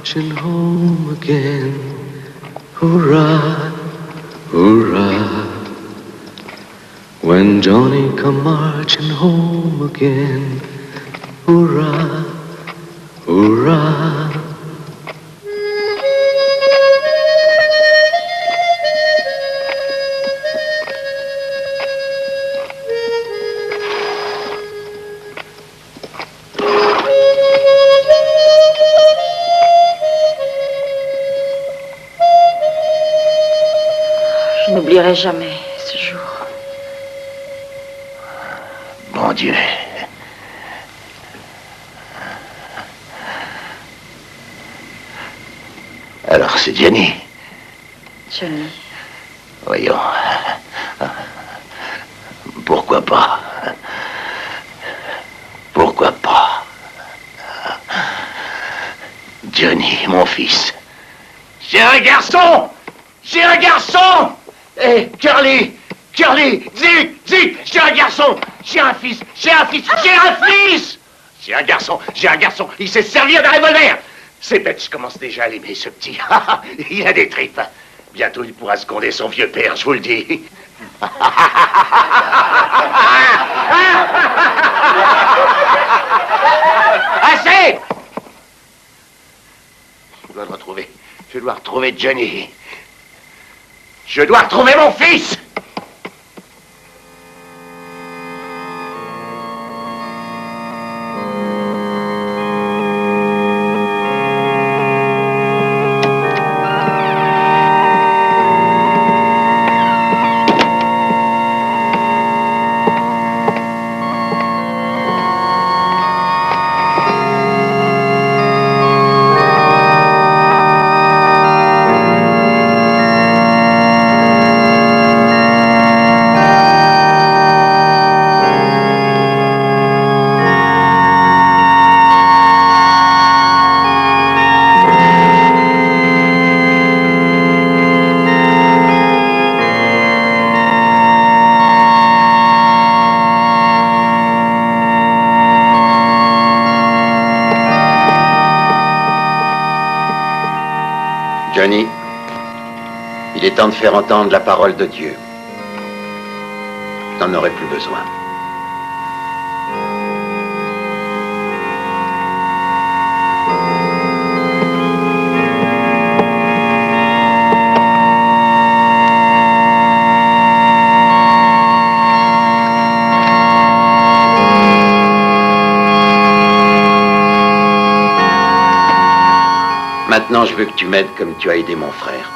Q: marching home again. Hurrah, hurrah. When Johnny come marching home again. Hurrah, hurrah.
C: Je n'oublierai jamais ce jour.
F: Mon Dieu. Alors, c'est Jenny.
C: Johnny.
F: Voyons. Pourquoi pas? Pourquoi pas? Johnny, mon fils. J'ai un garçon! J'ai un garçon! Hé, Curly! Curly! Zip! J'ai un garçon! J'ai un fils! J'ai un fils! J'ai un fils! J'ai un garçon! J'ai un garçon! Il sait se servir d'un revolver! C'est bête, je commence déjà à l'aimer, ce petit. Il a des tripes. Bientôt, il pourra seconder son vieux père, je vous le dis. Assez! Je dois le retrouver. Je dois retrouver Johnny. Je dois retrouver mon fils!
B: Johnny, il est temps de faire entendre la parole de Dieu. T'en aurais plus besoin. Maintenant, je veux que tu m'aides comme tu as aidé mon frère.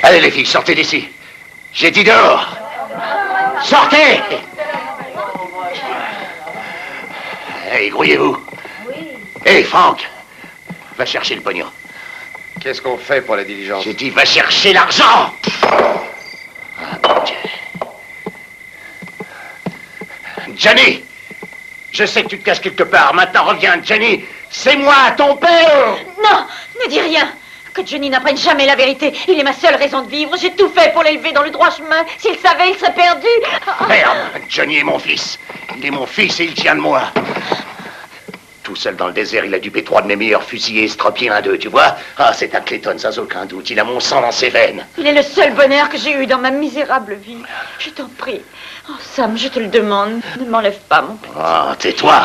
F: Allez, les filles, sortez d'ici. J'ai dit dehors. Sortez! Hey, grouillez-vous. Hey, Franck, va chercher le pognon.
D: Qu'est-ce qu'on fait pour la diligence?
F: J'ai dit, va chercher l'argent! Ah, mon Dieu. Johnny! Je sais que tu te caches quelque part. Maintenant, reviens, Johnny. C'est moi, ton père!
C: Non, ne dis rien. Que Johnny n'apprenne jamais la vérité. Il est ma seule raison de vivre. J'ai tout fait pour l'élever dans le droit chemin. S'il savait, il serait perdu.
F: Merde, Johnny est mon fils. Il est mon fils et il tient de moi. Tout seul dans le désert, il a dupé 3 de mes meilleurs fusillés, estropié un d'eux, tu vois? Ah, c'est un Clayton, sans aucun doute. Il a mon sang dans ses veines.
C: Il est le seul bonheur que j'ai eu dans ma misérable vie. Je t'en prie. Oh, Sam, je te le demande. Ne m'enlève pas, mon petit.
F: Ah, tais-toi.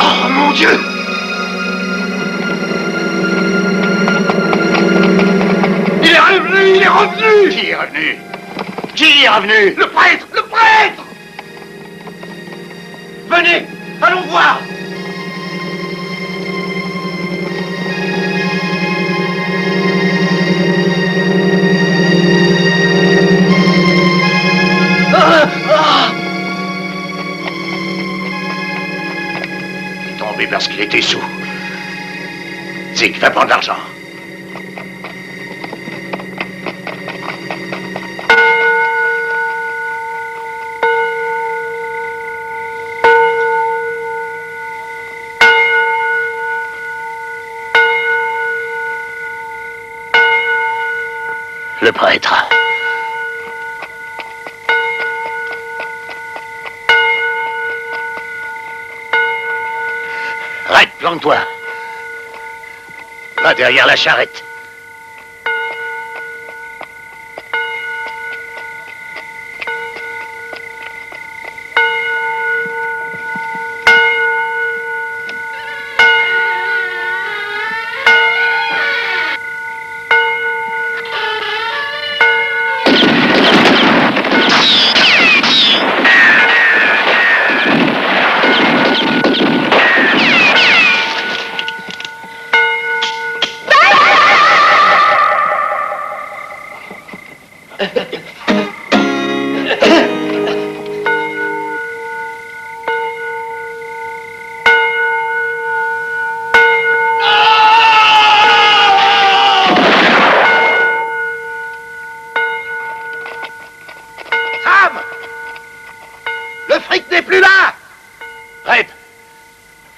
F: Oh, mon Dieu! Il est revenu! Il est revenu! Qui est revenu? Qui est revenu? Le prêtre! Le prêtre! Venez! Allons voir! Il est tombé parce qu'il était sous. Zig, va prendre l'argent.
B: Le prêtre.
F: Red, plante-toi. Va derrière la charrette.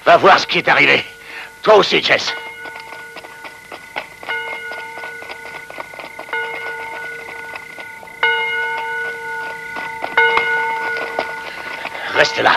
F: Va voir ce qui est arrivé. Toi aussi, Jess. Reste là.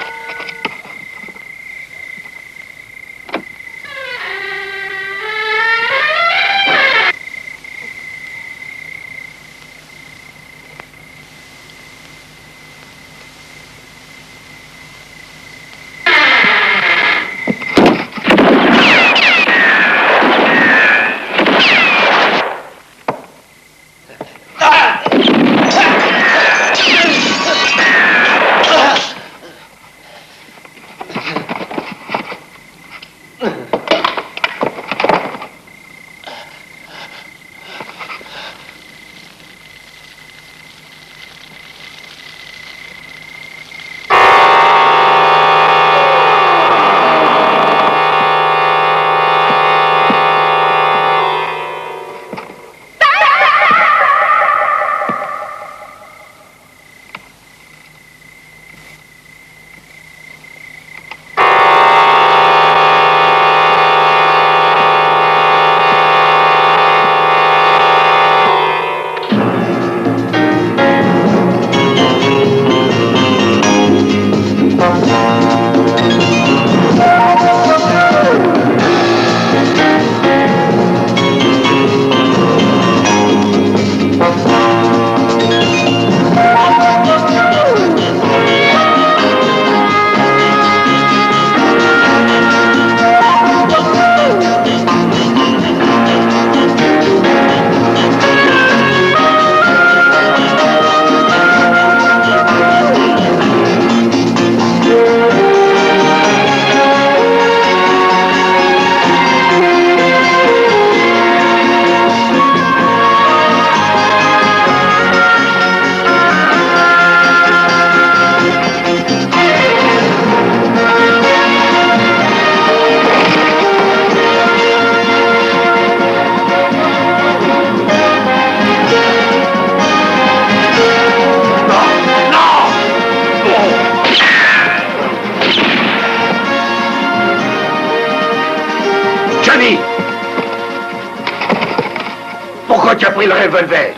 F: Pourquoi tu as pris le revolver?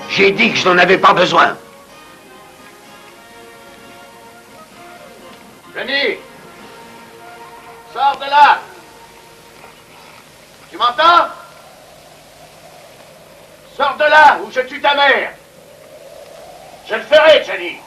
F: J'ai dit que je n'en avais pas besoin.
A: Johnny! Sors de là! Tu m'entends? Sors de là ou je tue ta mère! Je le ferai, Johnny!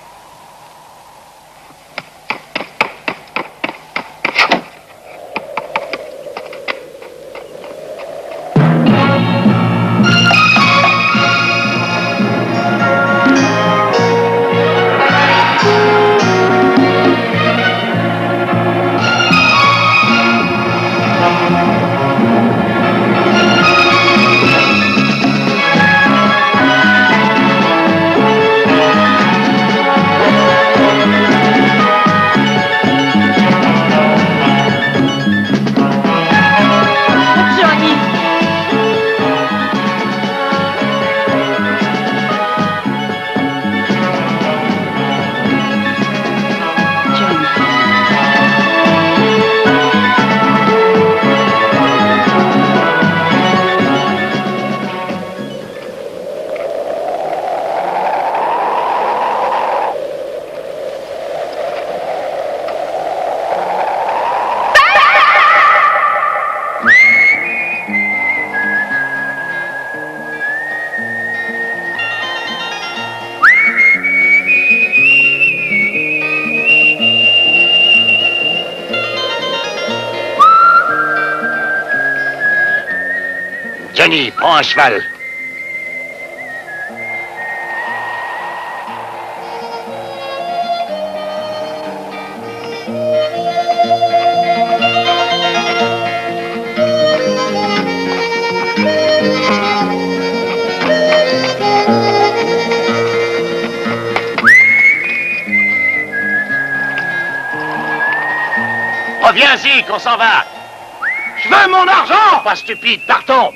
D: Johnny, prends un cheval. Reviens, Zeke, on s'en va.
A: Je veux mon argent!
D: Pas stupide, partons.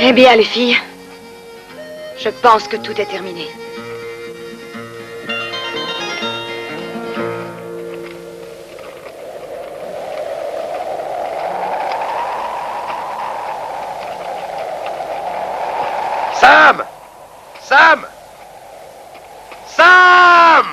K: Eh bien, les filles, je pense que tout est terminé.
A: Sam! Sam! Sam!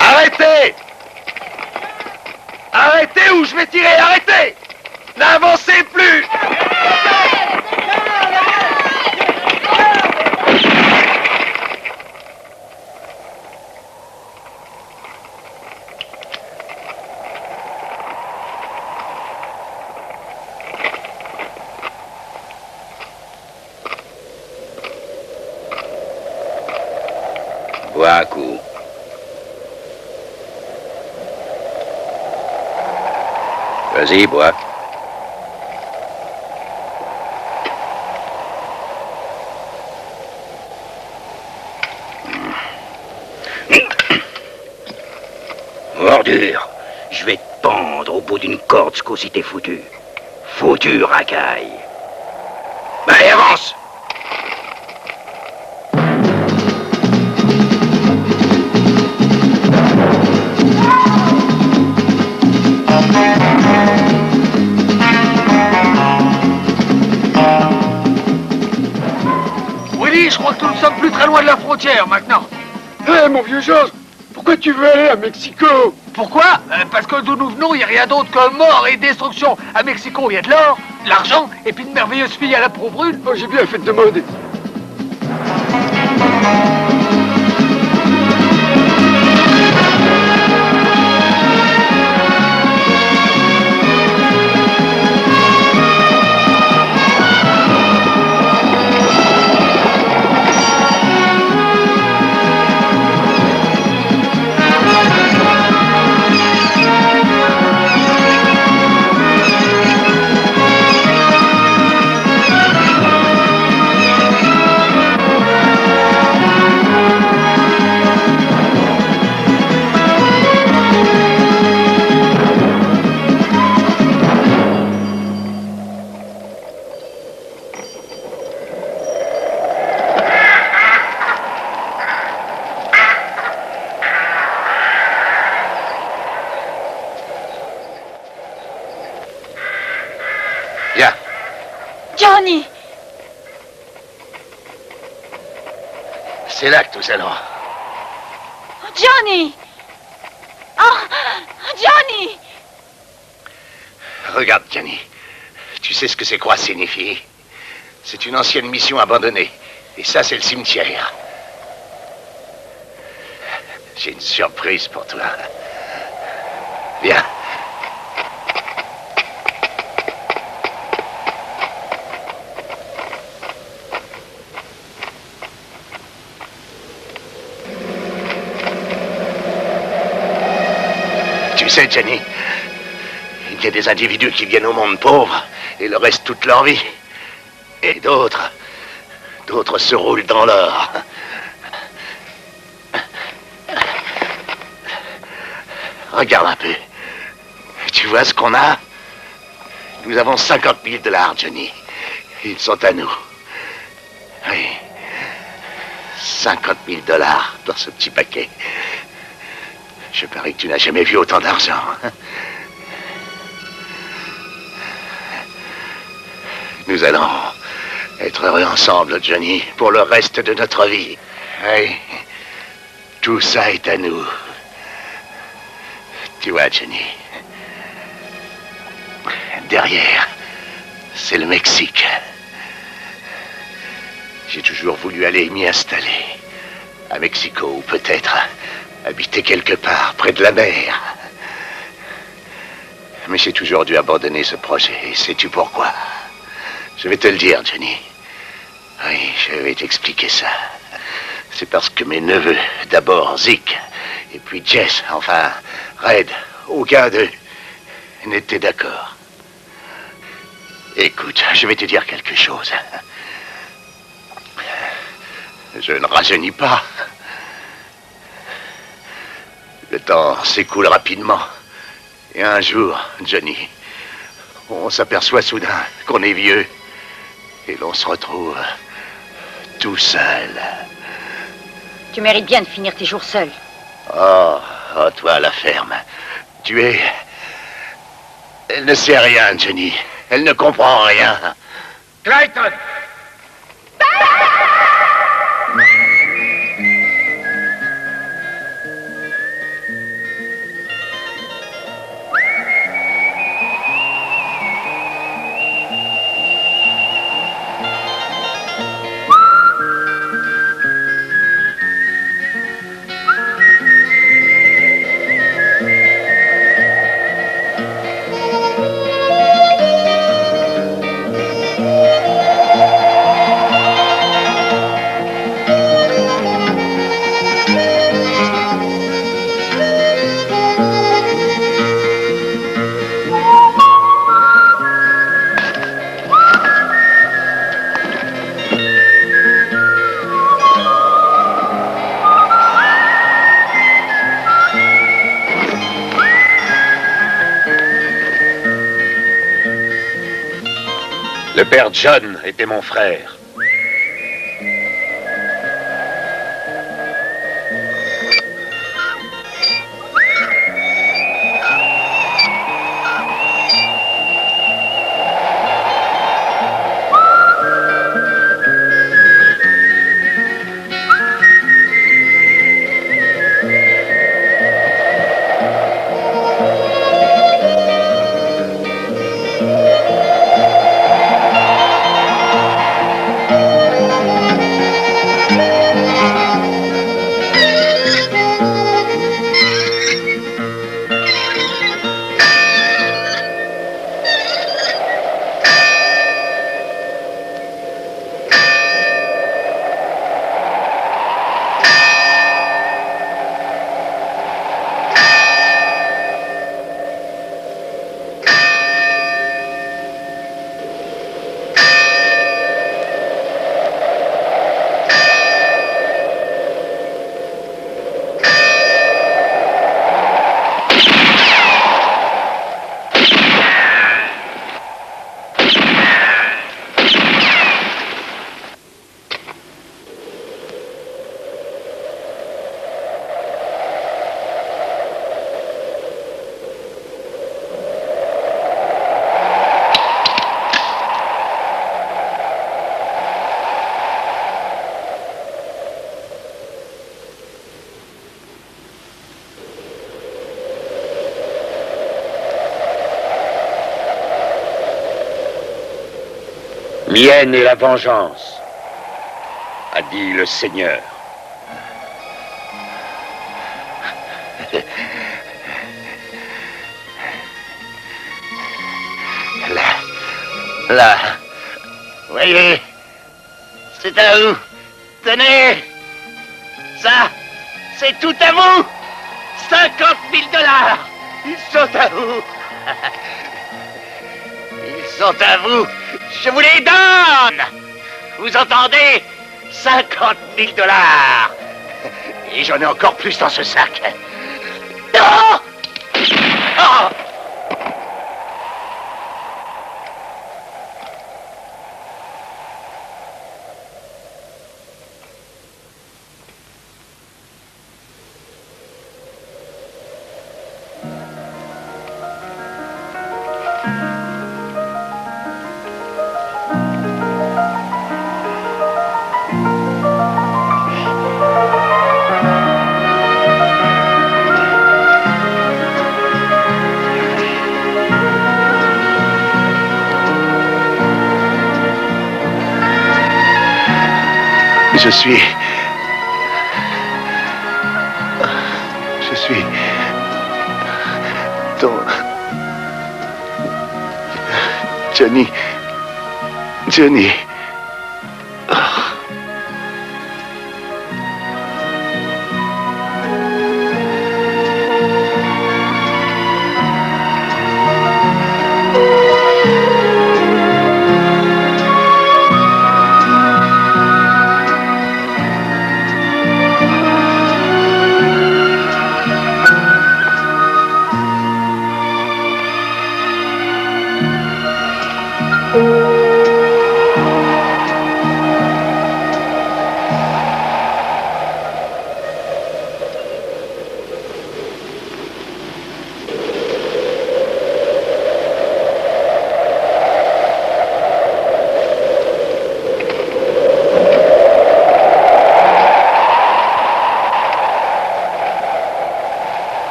A: Arrêtez! Arrêtez ou je vais tirer! Arrêtez! N'avancez plus!
G: Bois un coup. Vas-y, bois. Ordure, je vais te pendre au bout d'une corde ce qu'aussi t'es foutu. Foutu, racaille. Allez, avance!
A: Willy, je crois que nous ne sommes plus très loin de la frontière maintenant. Hé, mon vieux Georges, pourquoi tu veux aller à Mexico? Pourquoi? Parce que d'où nous venons, il n'y a rien d'autre que mort et destruction. À Mexico, il y a de l'or, de l'argent et puis de merveilleuses filles à la peau brune. Oh, j'ai bien fait de demander.
K: Johnny!
D: C'est là que nous allons.
K: Johnny! Oh! Johnny!
D: Regarde, Johnny. Tu sais ce que ces croix signifient? C'est une ancienne mission abandonnée. Et ça, c'est le cimetière. J'ai une surprise pour toi. Viens.
F: Tu sais, Jenny, il y a des individus qui viennent au monde pauvre et le restent toute leur vie. Et d'autres se roulent dans l'or. Regarde un peu. Tu vois ce qu'on a? Nous avons 50 000 $, Johnny. Ils sont à nous. Oui. 50 000 $ dans ce petit paquet. Je parie que tu n'as jamais vu autant d'argent. Nous allons être heureux ensemble, Johnny, pour le reste de notre vie. Oui. Tout ça est à nous. Tu vois, Johnny, derrière, c'est le Mexique. J'ai toujours voulu aller m'y installer. À Mexico, ou peut-être habiter quelque part près de la mer. Mais j'ai toujours dû abandonner ce projet. Et sais-tu pourquoi? Je vais te le dire, Johnny. Oui, je vais t'expliquer ça. C'est parce que mes neveux, d'abord Zeke, et puis Jess, enfin Red, aucun d'eux n'était d'accord. Écoute, je vais te dire quelque chose. Je ne rajeunis pas. Le temps s'écoule rapidement. Et un jour, Johnny, on s'aperçoit soudain qu'on est vieux. Et l'on se retrouve tout seul.
C: Tu mérites bien de finir tes jours seul.
F: Oh, toi, la ferme. Tu es... Elle ne sait rien, Johnny. Elle ne comprend rien.
I: Clayton!
D: Le père John était mon frère. Mienne est la vengeance, a dit le Seigneur.
F: Là, voyez, c'est à vous. Tenez, ça, c'est tout à vous. 50 000 $.
D: Ils sont à vous. Ils sont à vous. Je vous les donne. Vous entendez? 50 000 $. Et j'en ai encore plus dans ce sac. Oh! Oh!
F: Je suis ton Johnny.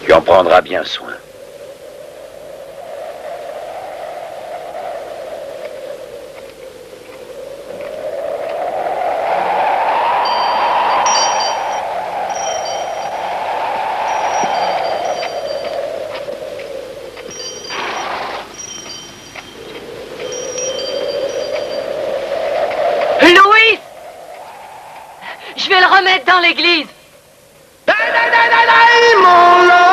D: Tu en prendras bien soin.
L: Louis! Je vais le remettre dans l'église.
Q: Mon